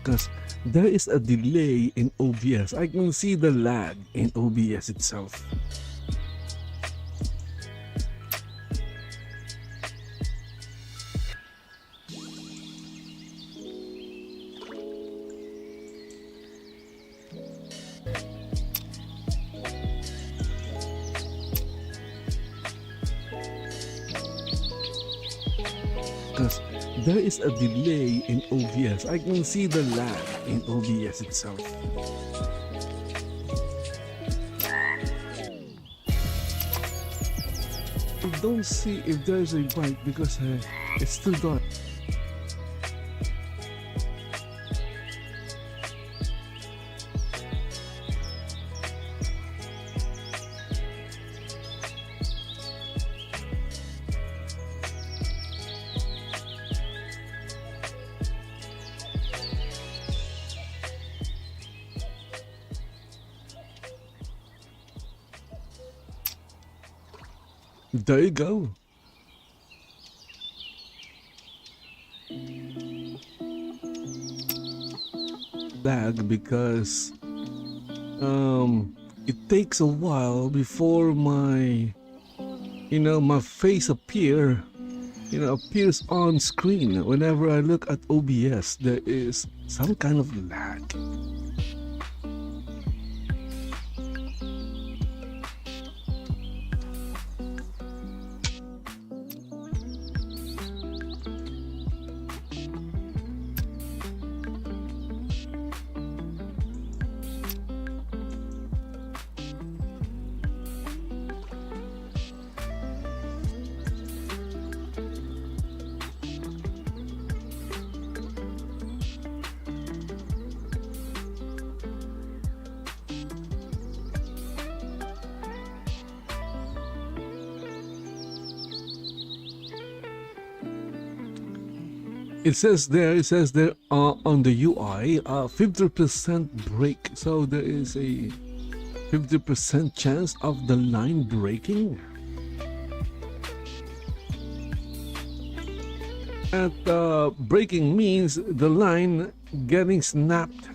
Because there is a delay in OBS. I can see the lag in OBS itself. Because there is a delay in OBS. I can see the lag in OBS itself. I don't see if there's a bite because it's still dark. There you go. Lag because it takes a while before my my face appears on screen. Whenever I look at OBS, there is some kind of lag. It says there on the UI 50% break, so there is a 50% chance of the line breaking. And breaking means the line getting snapped.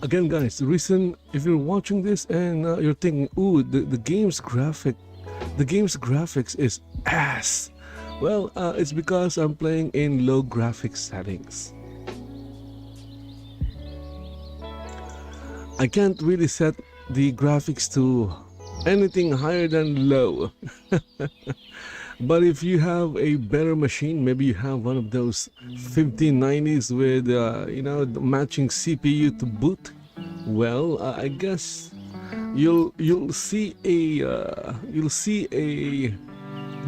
Again, guys, the reason if you're watching this and you're thinking, "Ooh, the game's graphics is ass," well, it's because I'm playing in low graphics settings. I can't really set the graphics to anything higher than low. But if you have a better machine, maybe you have one of those 1590s with the matching CPU to boot. Well, I guess you'll see a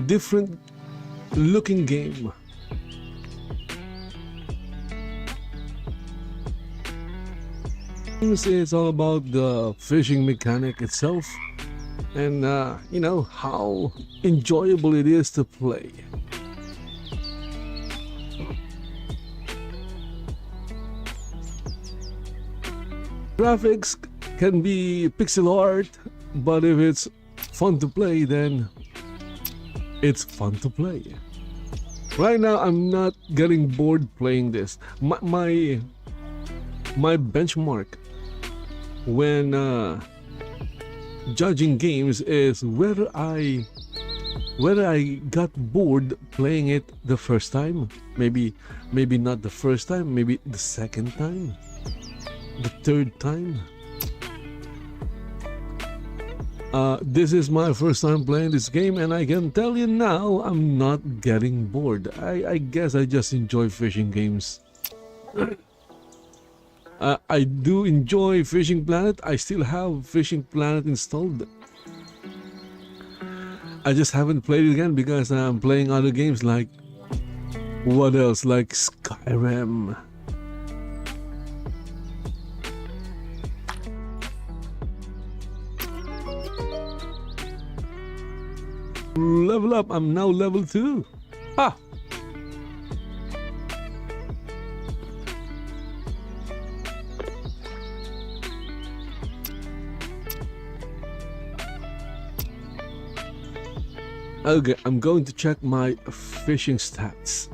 different looking game. It's all about the fishing mechanic itself, and how enjoyable it is to play. Graphics can be pixel art, but if it's fun to play, then it's fun to play. Right now, I'm not getting bored playing this. My benchmark when judging games is whether I got bored playing it the first time. Maybe not the first time, maybe the second time, the third time. This is my first time playing this game, and I can tell you now, I'm not getting bored. I guess I just enjoy fishing games. I do enjoy Fishing Planet. I still have Fishing Planet installed. I just haven't played it again because I'm playing other games like, what else? Like Skyrim. Level up. I'm now level 2. Ah! Okay, I'm going to check my fishing stats.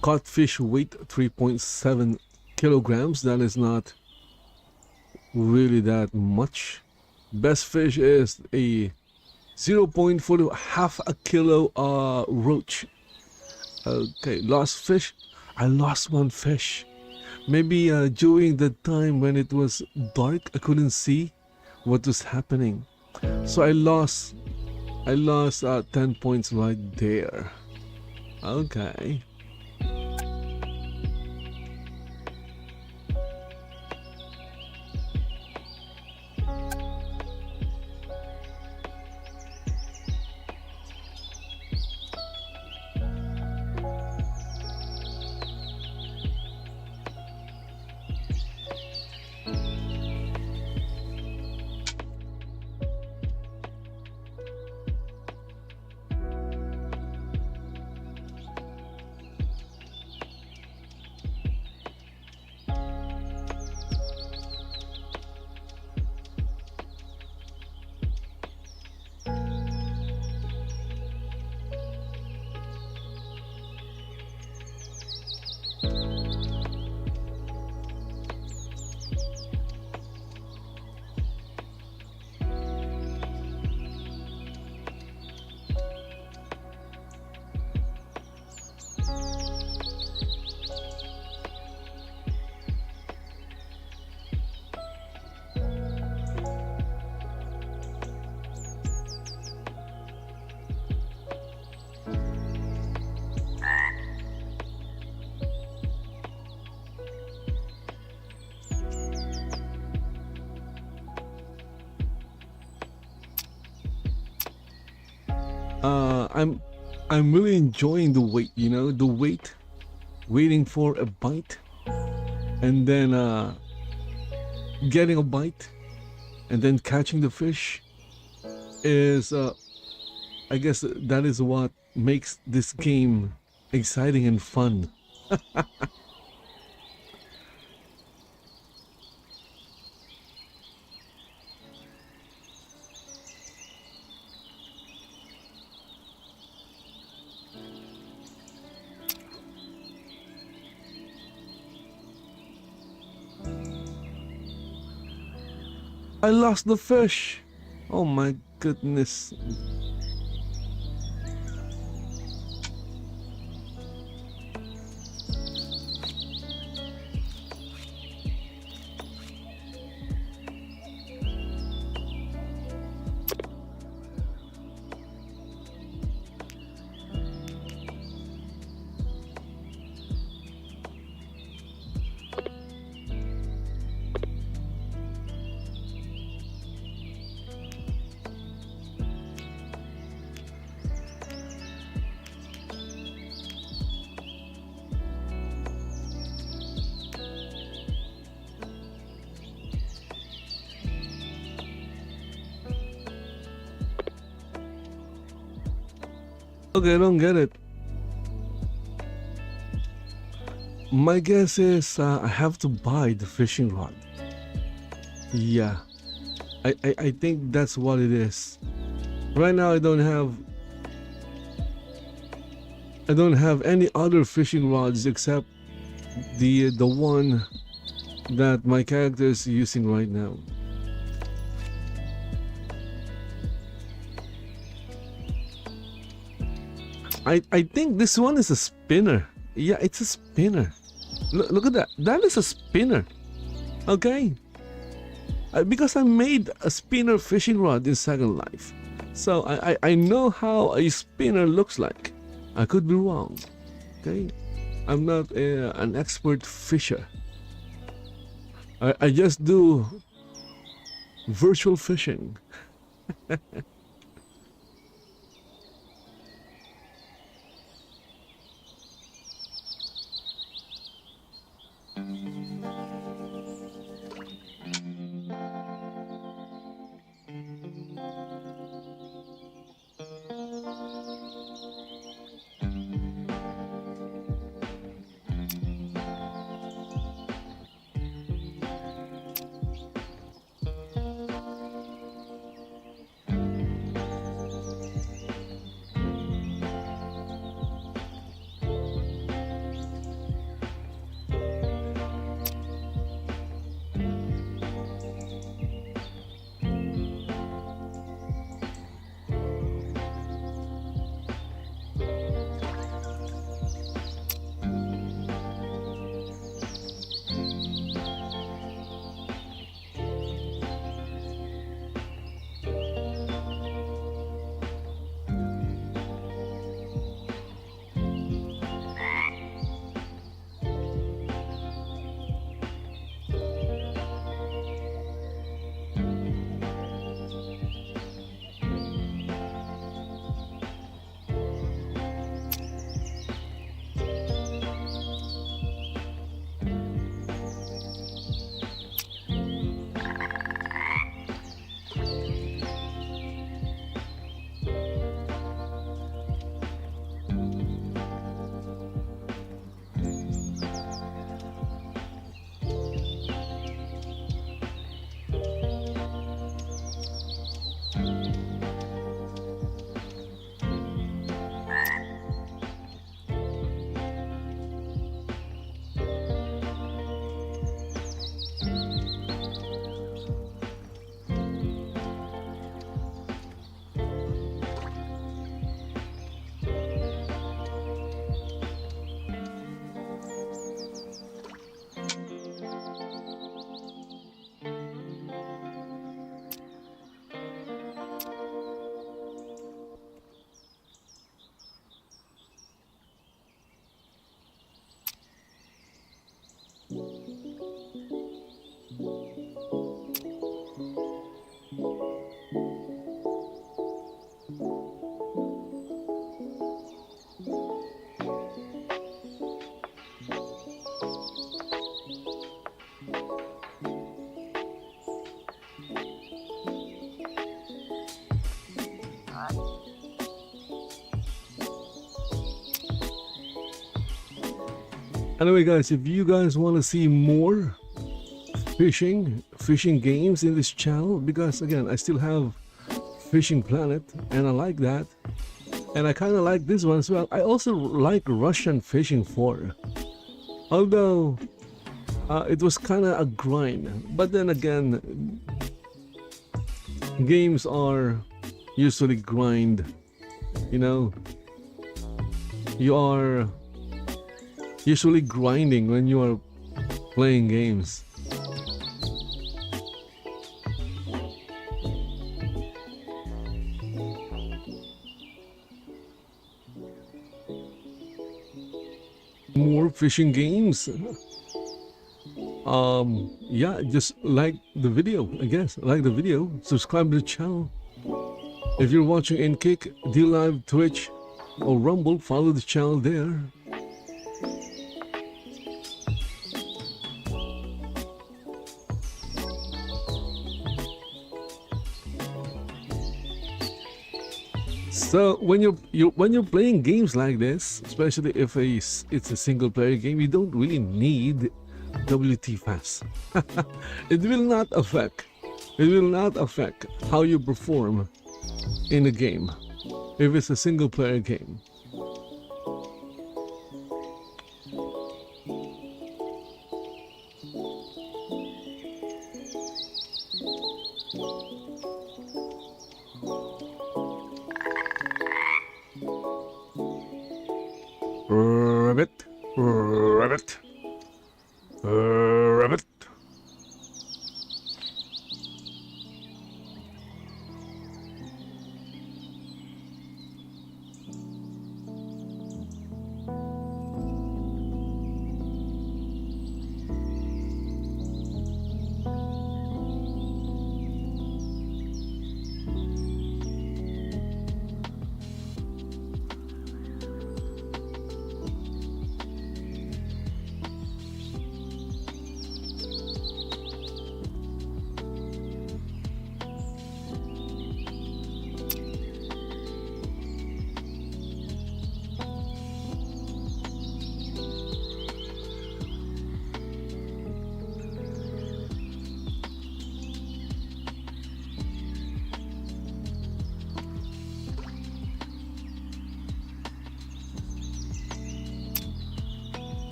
Caught fish weight 3.7 kilograms. That is not really that much. Best fish is a 0.4 half a kilo roach. Okay, lost fish. I lost one fish. Maybe during the time when it was dark, I couldn't see what was happening. So I lost 10 points right there. Okay. I'm really enjoying the wait, the waiting for a bite, and then getting a bite, and then catching the fish is, I guess that is what makes this game exciting and fun. I lost the fish. Oh my goodness. Okay, I don't get it. My guess is I have to buy the fishing rod. Yeah, I think that's what it is. Right now I don't have I don't have any other fishing rods except the one that my character is using right now. I think this one is a spinner. Yeah, it's a spinner. Look at that. That is a spinner. Okay. Because I made a spinner fishing rod in Second Life. So I know how a spinner looks like. I could be wrong. Okay. I'm not an expert fisher. I just do virtual fishing. Anyway, guys, if you guys want to see more fishing games in this channel, because again, I still have Fishing Planet and I like that, and I kind of like this one as well. I also like Russian Fishing 4, although it was kind of a grind. But then again, games are usually grind, you know. You are usually grinding when you are playing games. More fishing games. Yeah, just like the video, I guess. Like the video, subscribe to the channel. If you're watching in Kick, D-Live, Twitch, or Rumble, follow the channel there. So when you're playing games like this, especially if it's a single player game, you don't really need WT fast. It will not affect how you perform in a game if it's a single player game. Rabbit. Rabbit.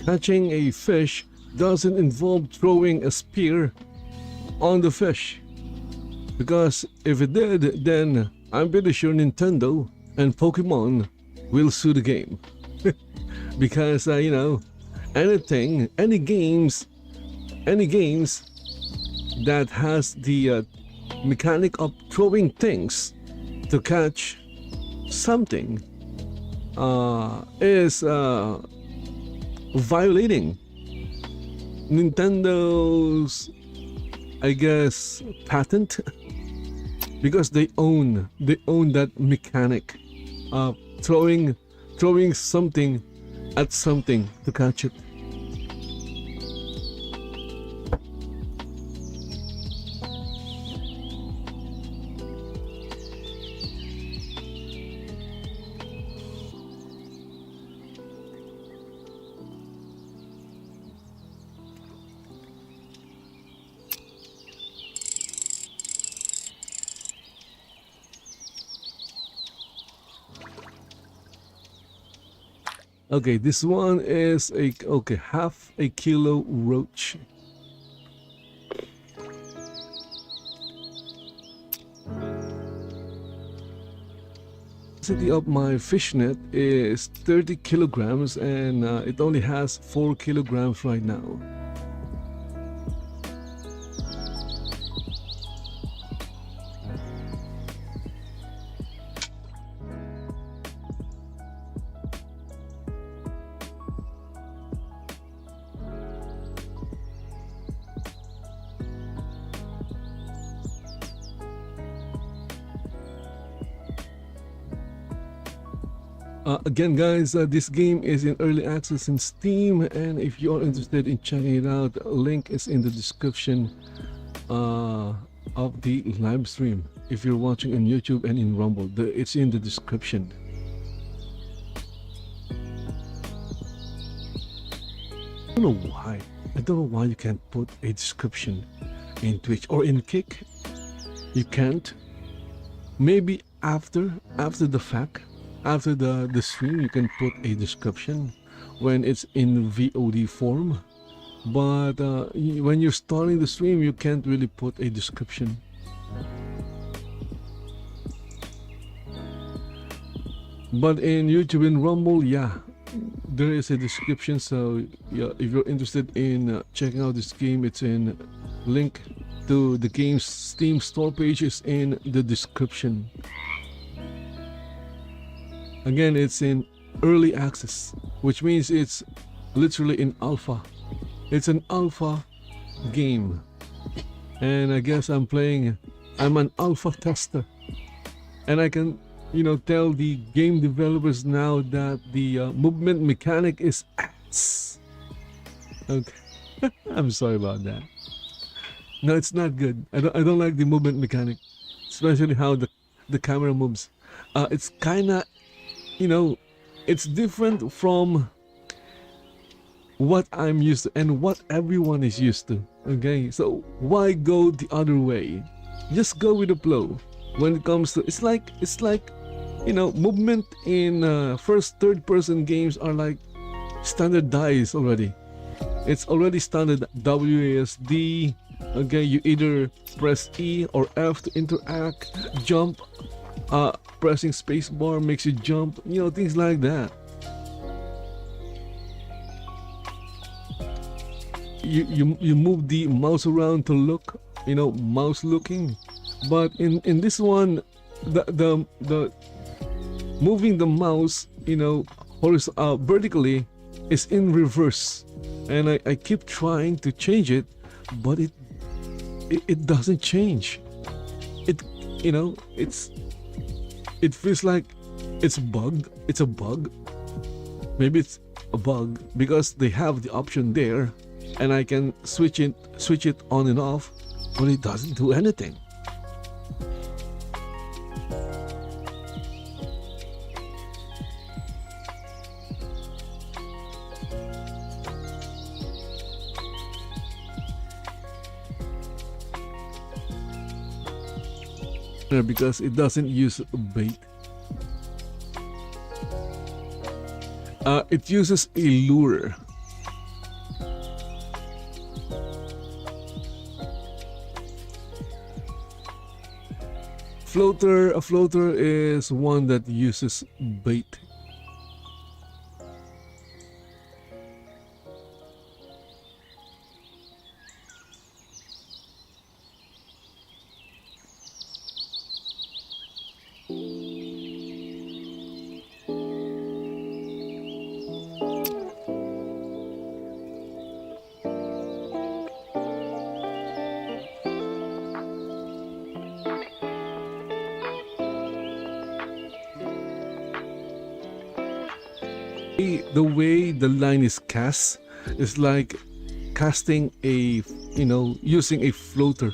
Catching a fish doesn't involve throwing a spear on the fish. Because if it did, then I'm pretty sure Nintendo and Pokemon will sue the game. Because, you know, any games that has the mechanic of throwing things to catch something is violating Nintendo's, I guess, patent, because they own that mechanic of throwing something at something to catch it. Okay, this one is half a kilo roach. Capacity of my fish net is 30 kilograms and it only has 4 kilograms right now. Again guys, this game is in early access in Steam, and if you are interested in checking it out, link is in the description of the live stream. If you're watching on YouTube and in Rumble, it's in the description. I don't know why you can't put a description in Twitch or in Kick. You can't. Maybe after the fact, after the stream, you can put a description when it's in VOD form, but when you're starting the stream, you can't really put a description. But in YouTube and Rumble, yeah, there is a description. So yeah, if you're interested in checking out this game, it's in link to the game's Steam store page is in the description. Again, it's in early access, which means it's literally in alpha. It's an alpha game, and I guess I'm an alpha tester, and I can, you know, tell the game developers now that the movement mechanic is ass. Okay. I'm sorry about that. No, it's not good. I don't like the movement mechanic, especially how the camera moves. It's kinda, you know, it's different from what I'm used to and what everyone is used to. Okay, so why go the other way? Just go with the flow. When it comes to, it's like you know, movement in third person games are like standardized already. It's already standard WASD. Okay, you either press E or F to interact, jump, pressing spacebar makes you jump, you know, things like that. you move the mouse around to look, mouse looking. But in this one, the moving the mouse, vertically, is in reverse, and I keep trying to change it, but it doesn't change. It it feels like it's bugged. It's a bug. Maybe it's a bug because they have the option there, and I can switch it on and off, but it doesn't do anything. Because it doesn't use bait. It uses a lure. A floater is one that uses bait. The way the line is cast is like casting using a floater.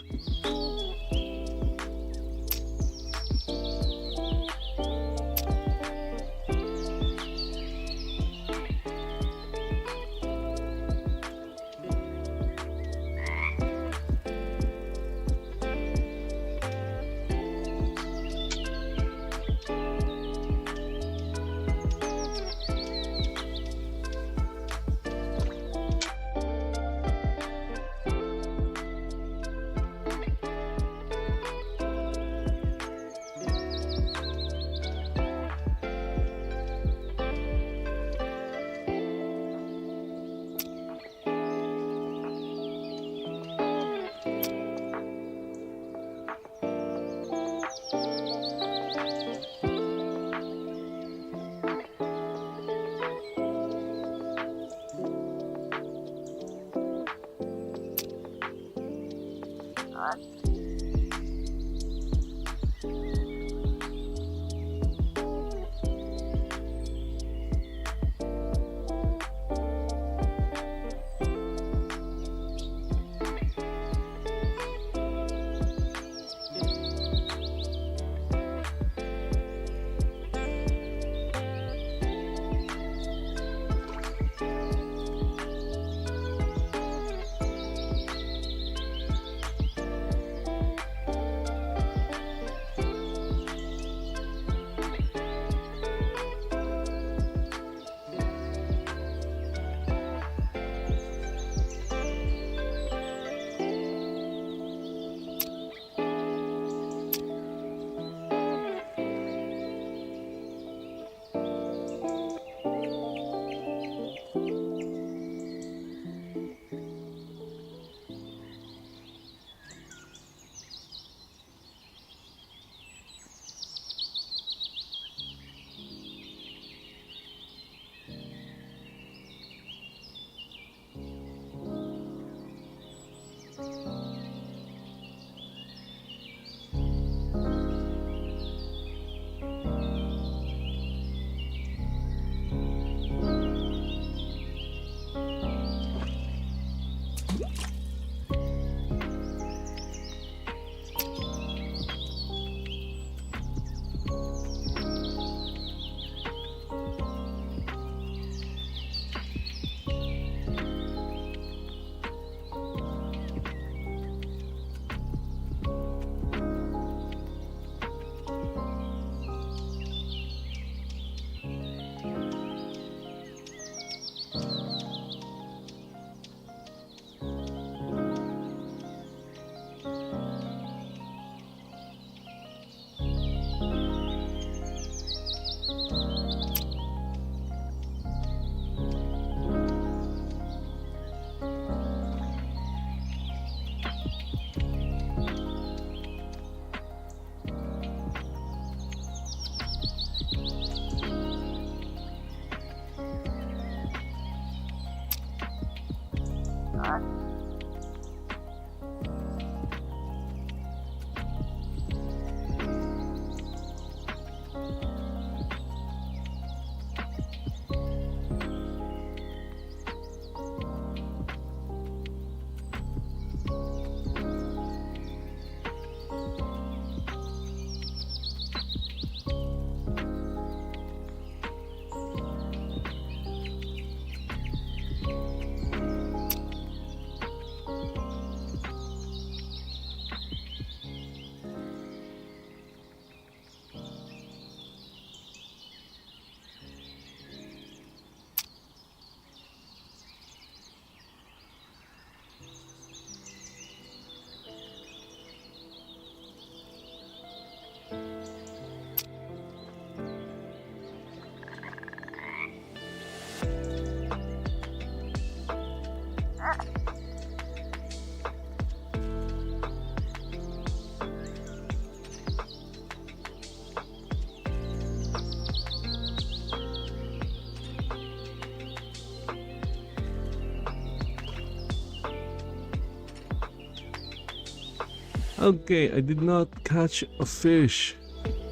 Okay, I did not catch a fish.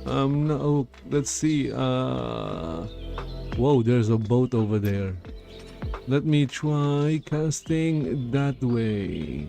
No, let's see. Whoa, there's a boat over there. Let me try casting that way.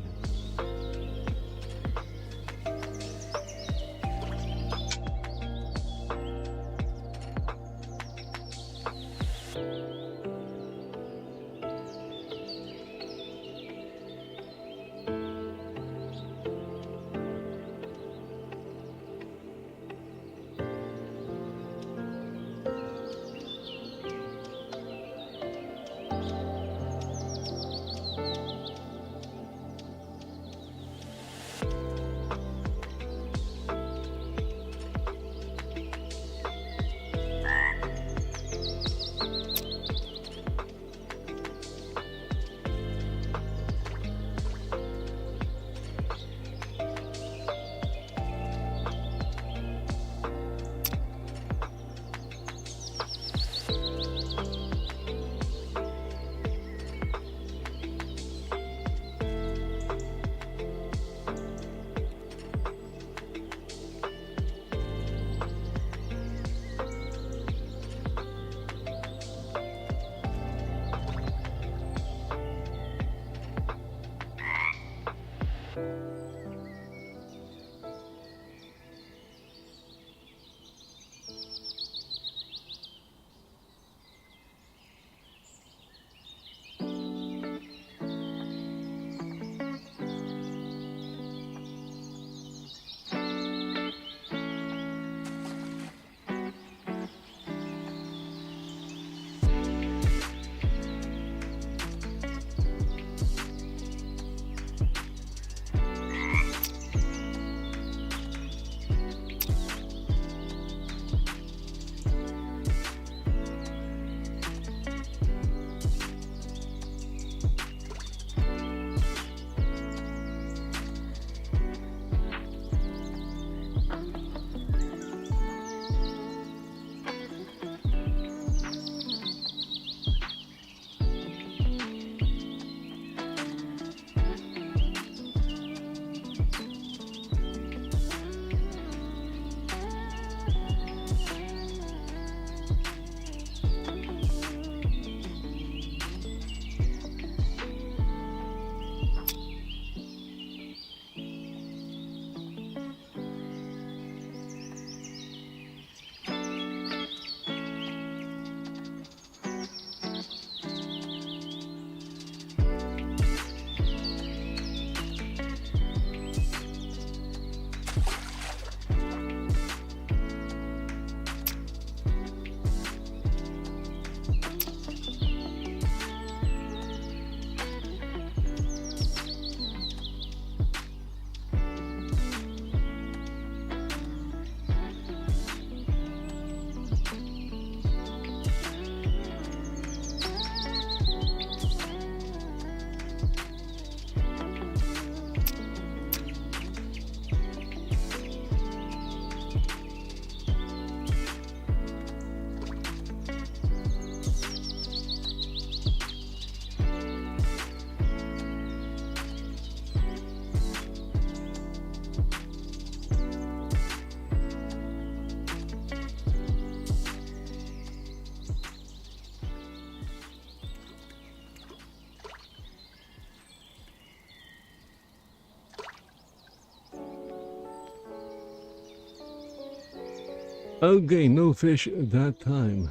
Okay, no fish that time.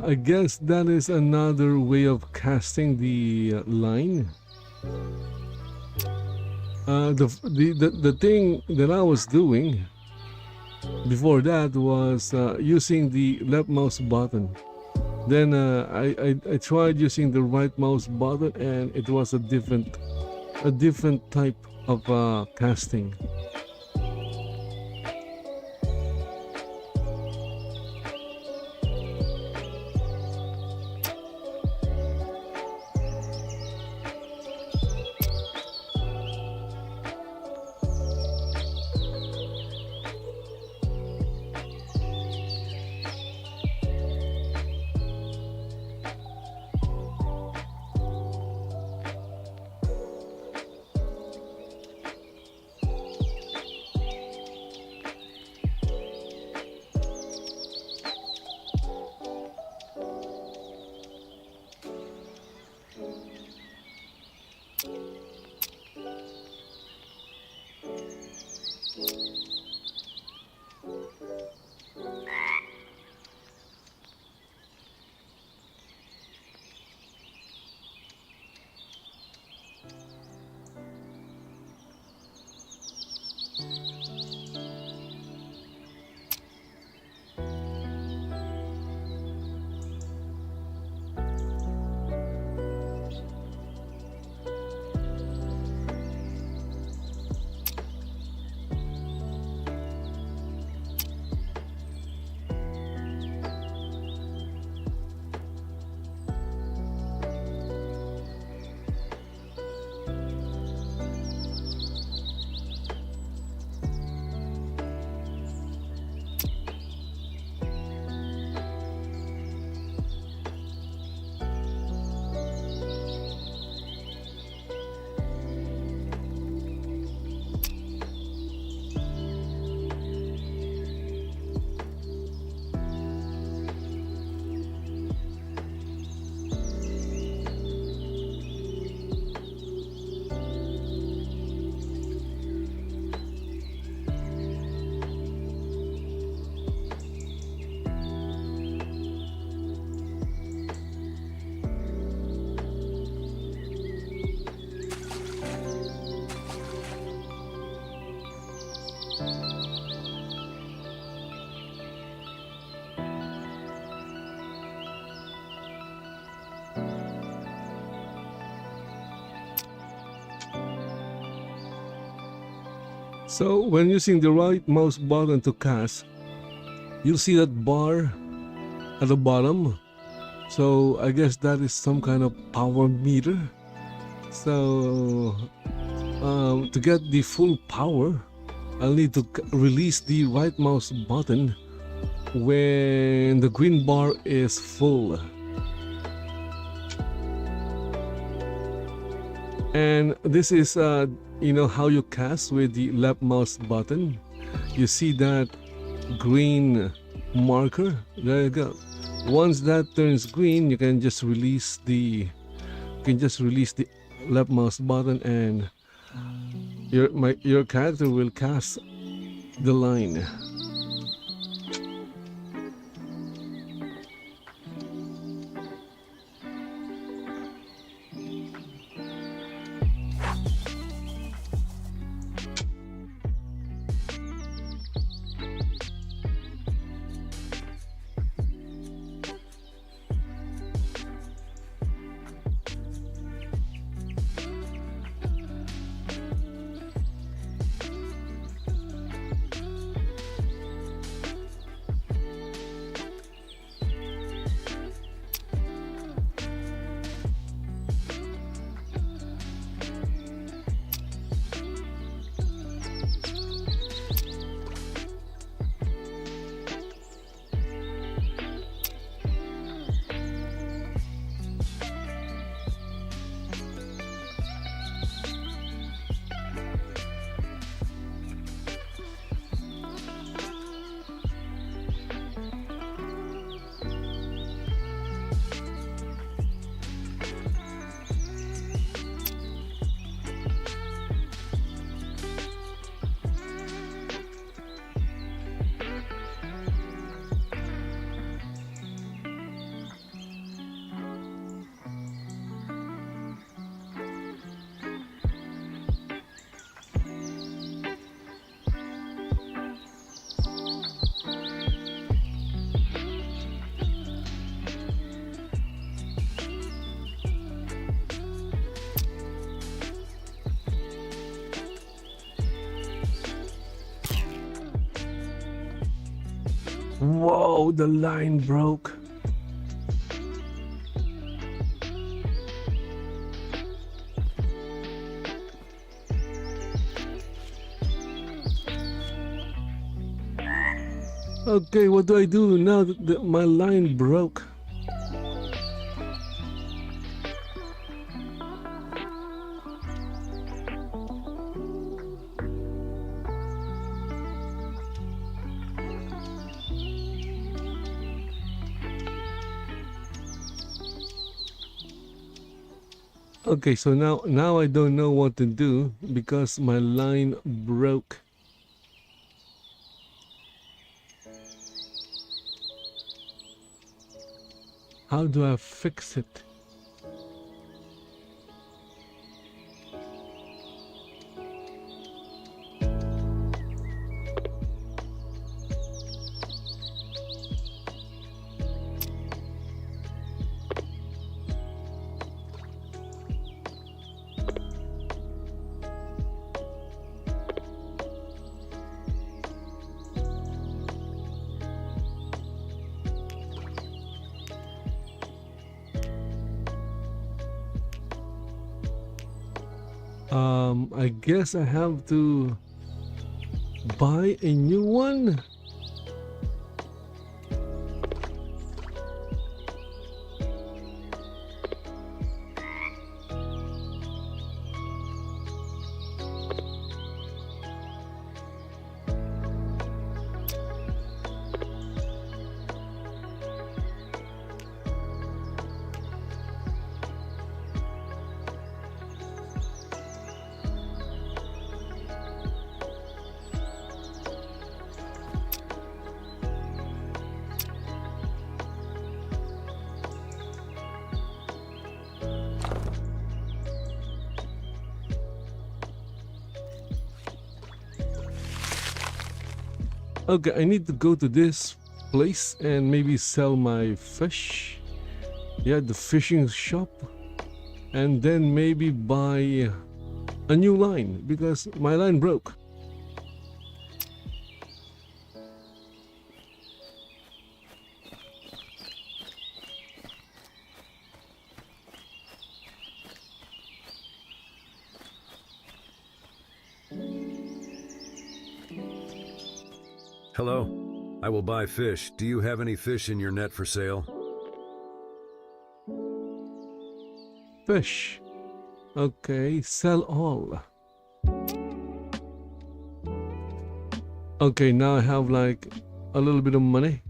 I guess that is another way of casting the line. The thing that I was doing Before that was using the left mouse button. Then I tried using the right mouse button, and it was a different type of casting. So when using the right mouse button to cast, you'll see that bar at the bottom. So I guess that is some kind of power meter. So to get the full power, I'll need to release the right mouse button when the green bar is full. And this is how you cast with the left mouse button. You see that green marker? There you go. Once that turns green, you can just release the left mouse button, and your character will cast the line. Whoa, the line broke. Okay, what do I do now that my line broke? Okay, so now I don't know what to do because my line broke. How do I fix it? I guess I have to buy a new one. Okay, I need to go to this place and maybe sell my fish. Yeah, the fishing shop. And then maybe buy a new line because my line broke. Hello, I will buy fish. Do you have any fish in your net for sale? Fish. Okay, sell all. Okay, now I have like a little bit of money.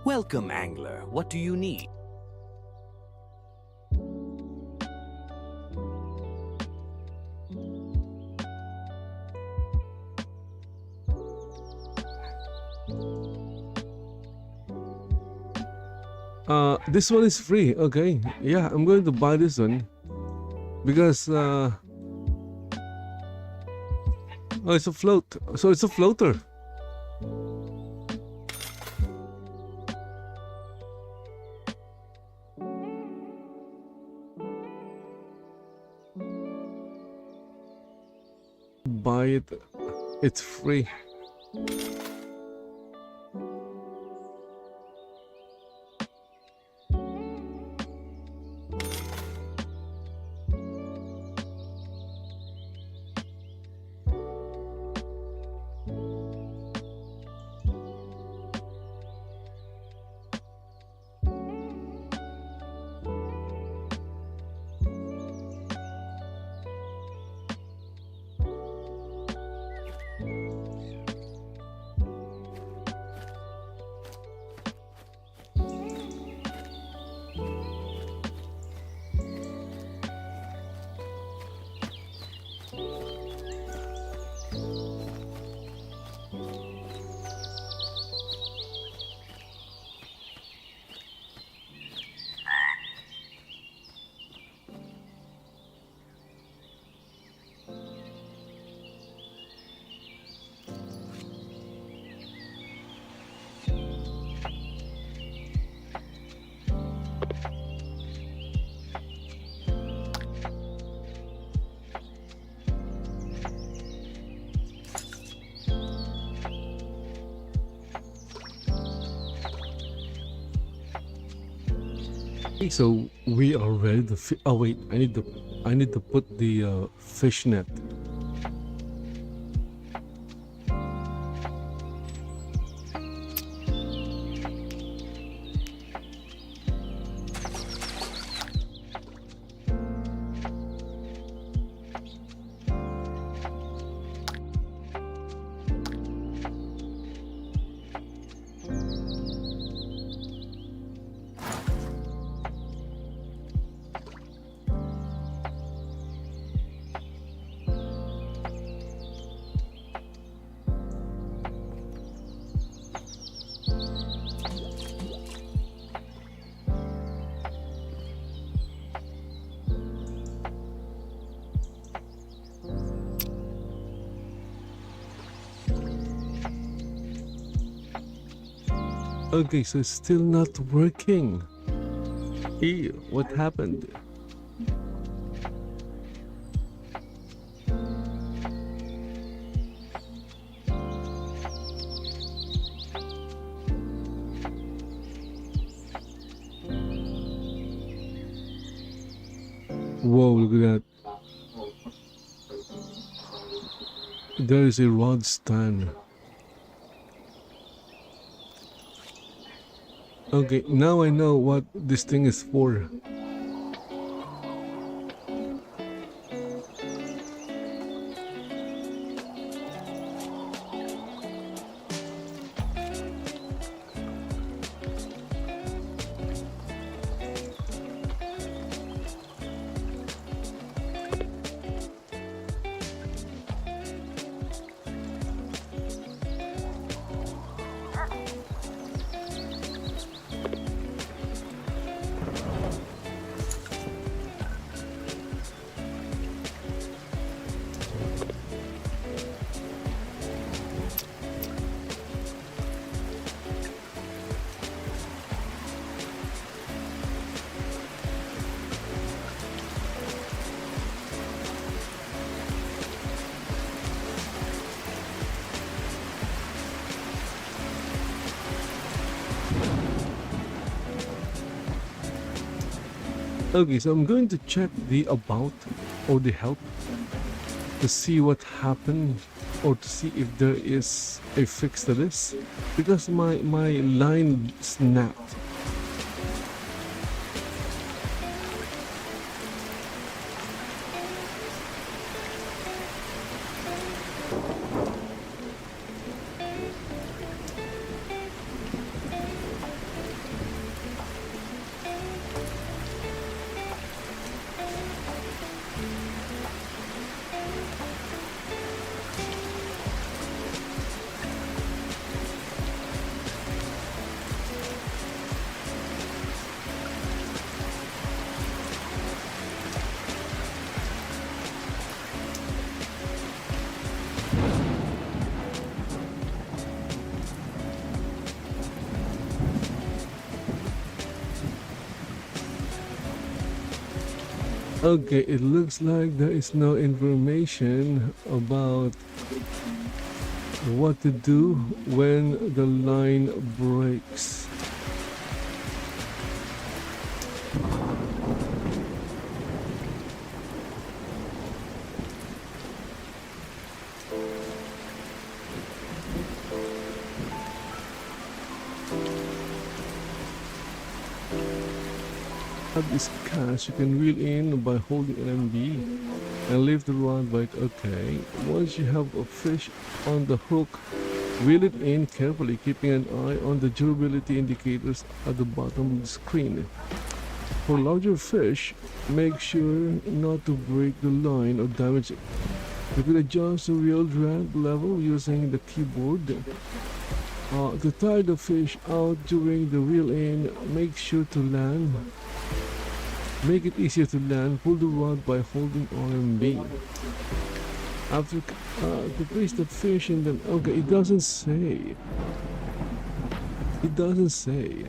Welcome, angler. What do you need? This one is free. Okay, yeah, I'm going to buy this one because oh, it's a float. So it's a floater. Buy it. It's free. Okay, so we are ready to oh wait, I need to put the fish net. Okay, so it's still not working. Ew, what happened? Whoa, look at that. There is a rod stand. Okay, now I know what this thing is for. Okay, so I'm going to check the about or the help to see what happened or to see if there is a fix to this because my line snapped. Okay, it looks like there is no information about what to do when the line breaks. This cast you can reel in by holding LMB and lift the rod by okay. Once you have a fish on the hook, reel it in carefully, keeping an eye on the durability indicators at the bottom of the screen. For larger fish, make sure not to break the line or damage it. You can adjust the reel drag level using the keyboard. To tire the fish out during the reel in, make sure to land. Make it easier to land, pull the rod by holding RMB. After to place the fish in the okay, it doesn't say. It doesn't say.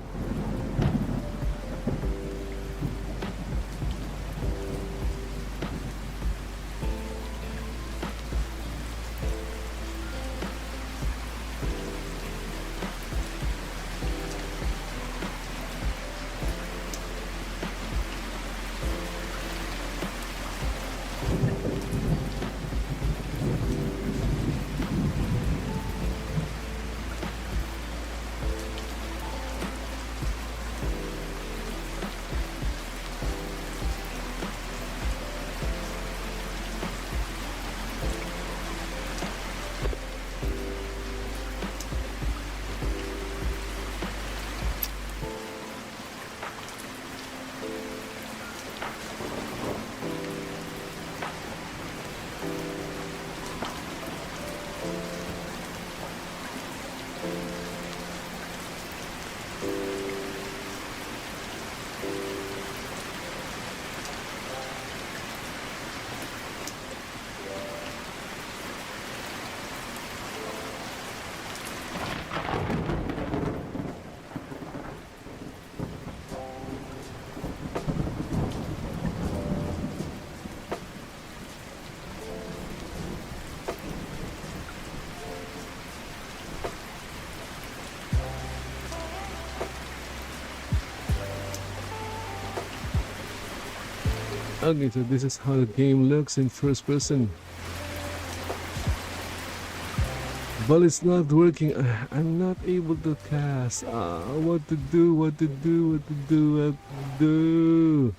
Okay, so this is how the game looks in first person. But it's not working. I'm not able to cast. What to do, what to do, what to do, what to do.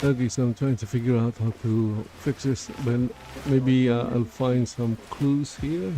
Okay, so I'm trying to figure out how to fix this. Well, maybe I'll find some clues here.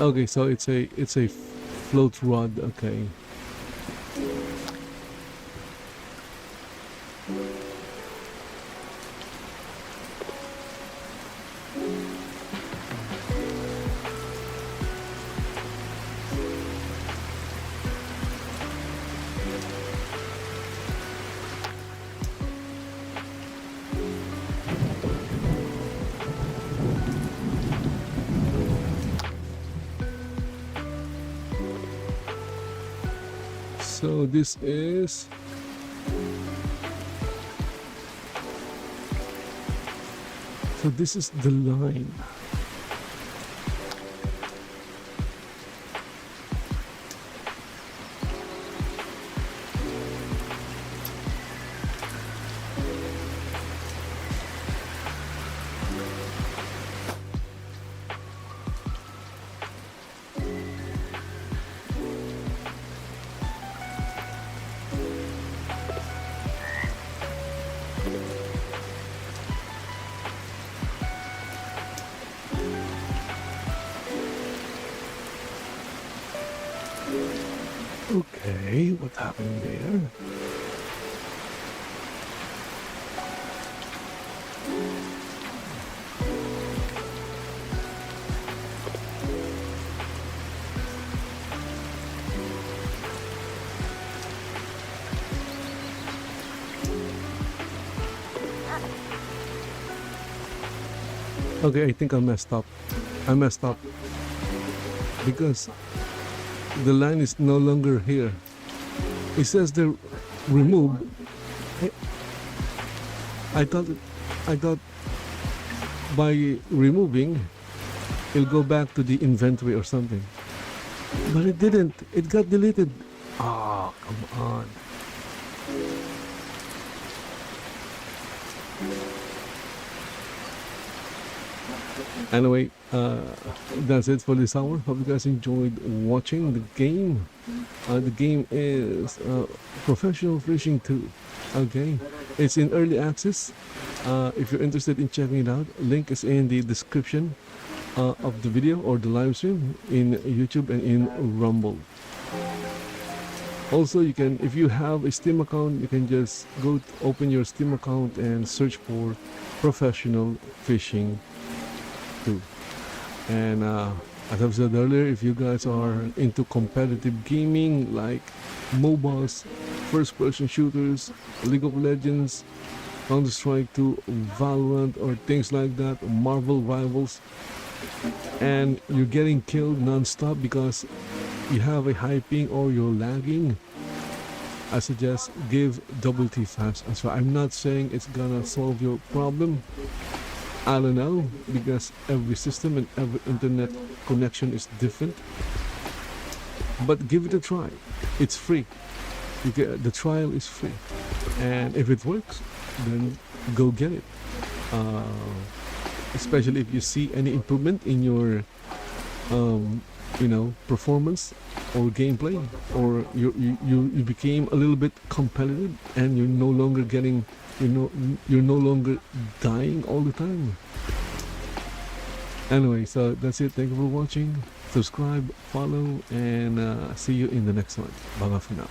Okay, so it's a float rod. Okay. So this is the line. Okay, what happened there? Okay, I think I messed up. Because the line is no longer here. It says they're removed. I thought by removing, it'll go back to the inventory or something. But it didn't. It got deleted. Oh, come on. Anyway, that's it for this hour. Hope you guys enjoyed watching the game. The game is Professional Fishing 2. Okay, it's in early access. If you're interested in checking it out, link is in the description of the video or the live stream in YouTube and in Rumble. Also, you can, if you have a Steam account, you can just go open your Steam account and search for Professional Fishing 2. And as I've said earlier, if you guys are into competitive gaming like MOBAs, first-person shooters, League of Legends, Counter-Strike 2, Valorant, or things like that, Marvel Rivals, and you're getting killed non-stop because you have a high ping or you're lagging, I suggest give Double T Fast as well. I'm not saying it's gonna solve your problem. I don't know, because every system and every internet connection is different. But give it a try. It's free. The trial is free, and if it works, then go get it. Uh, Especially if you see any improvement in your performance or gameplay, or you became a little bit competitive and you're no longer getting, you're no longer dying all the time. Anyway, so that's it. Thank you for watching. Subscribe, follow, and see you in the next one. Bye for now.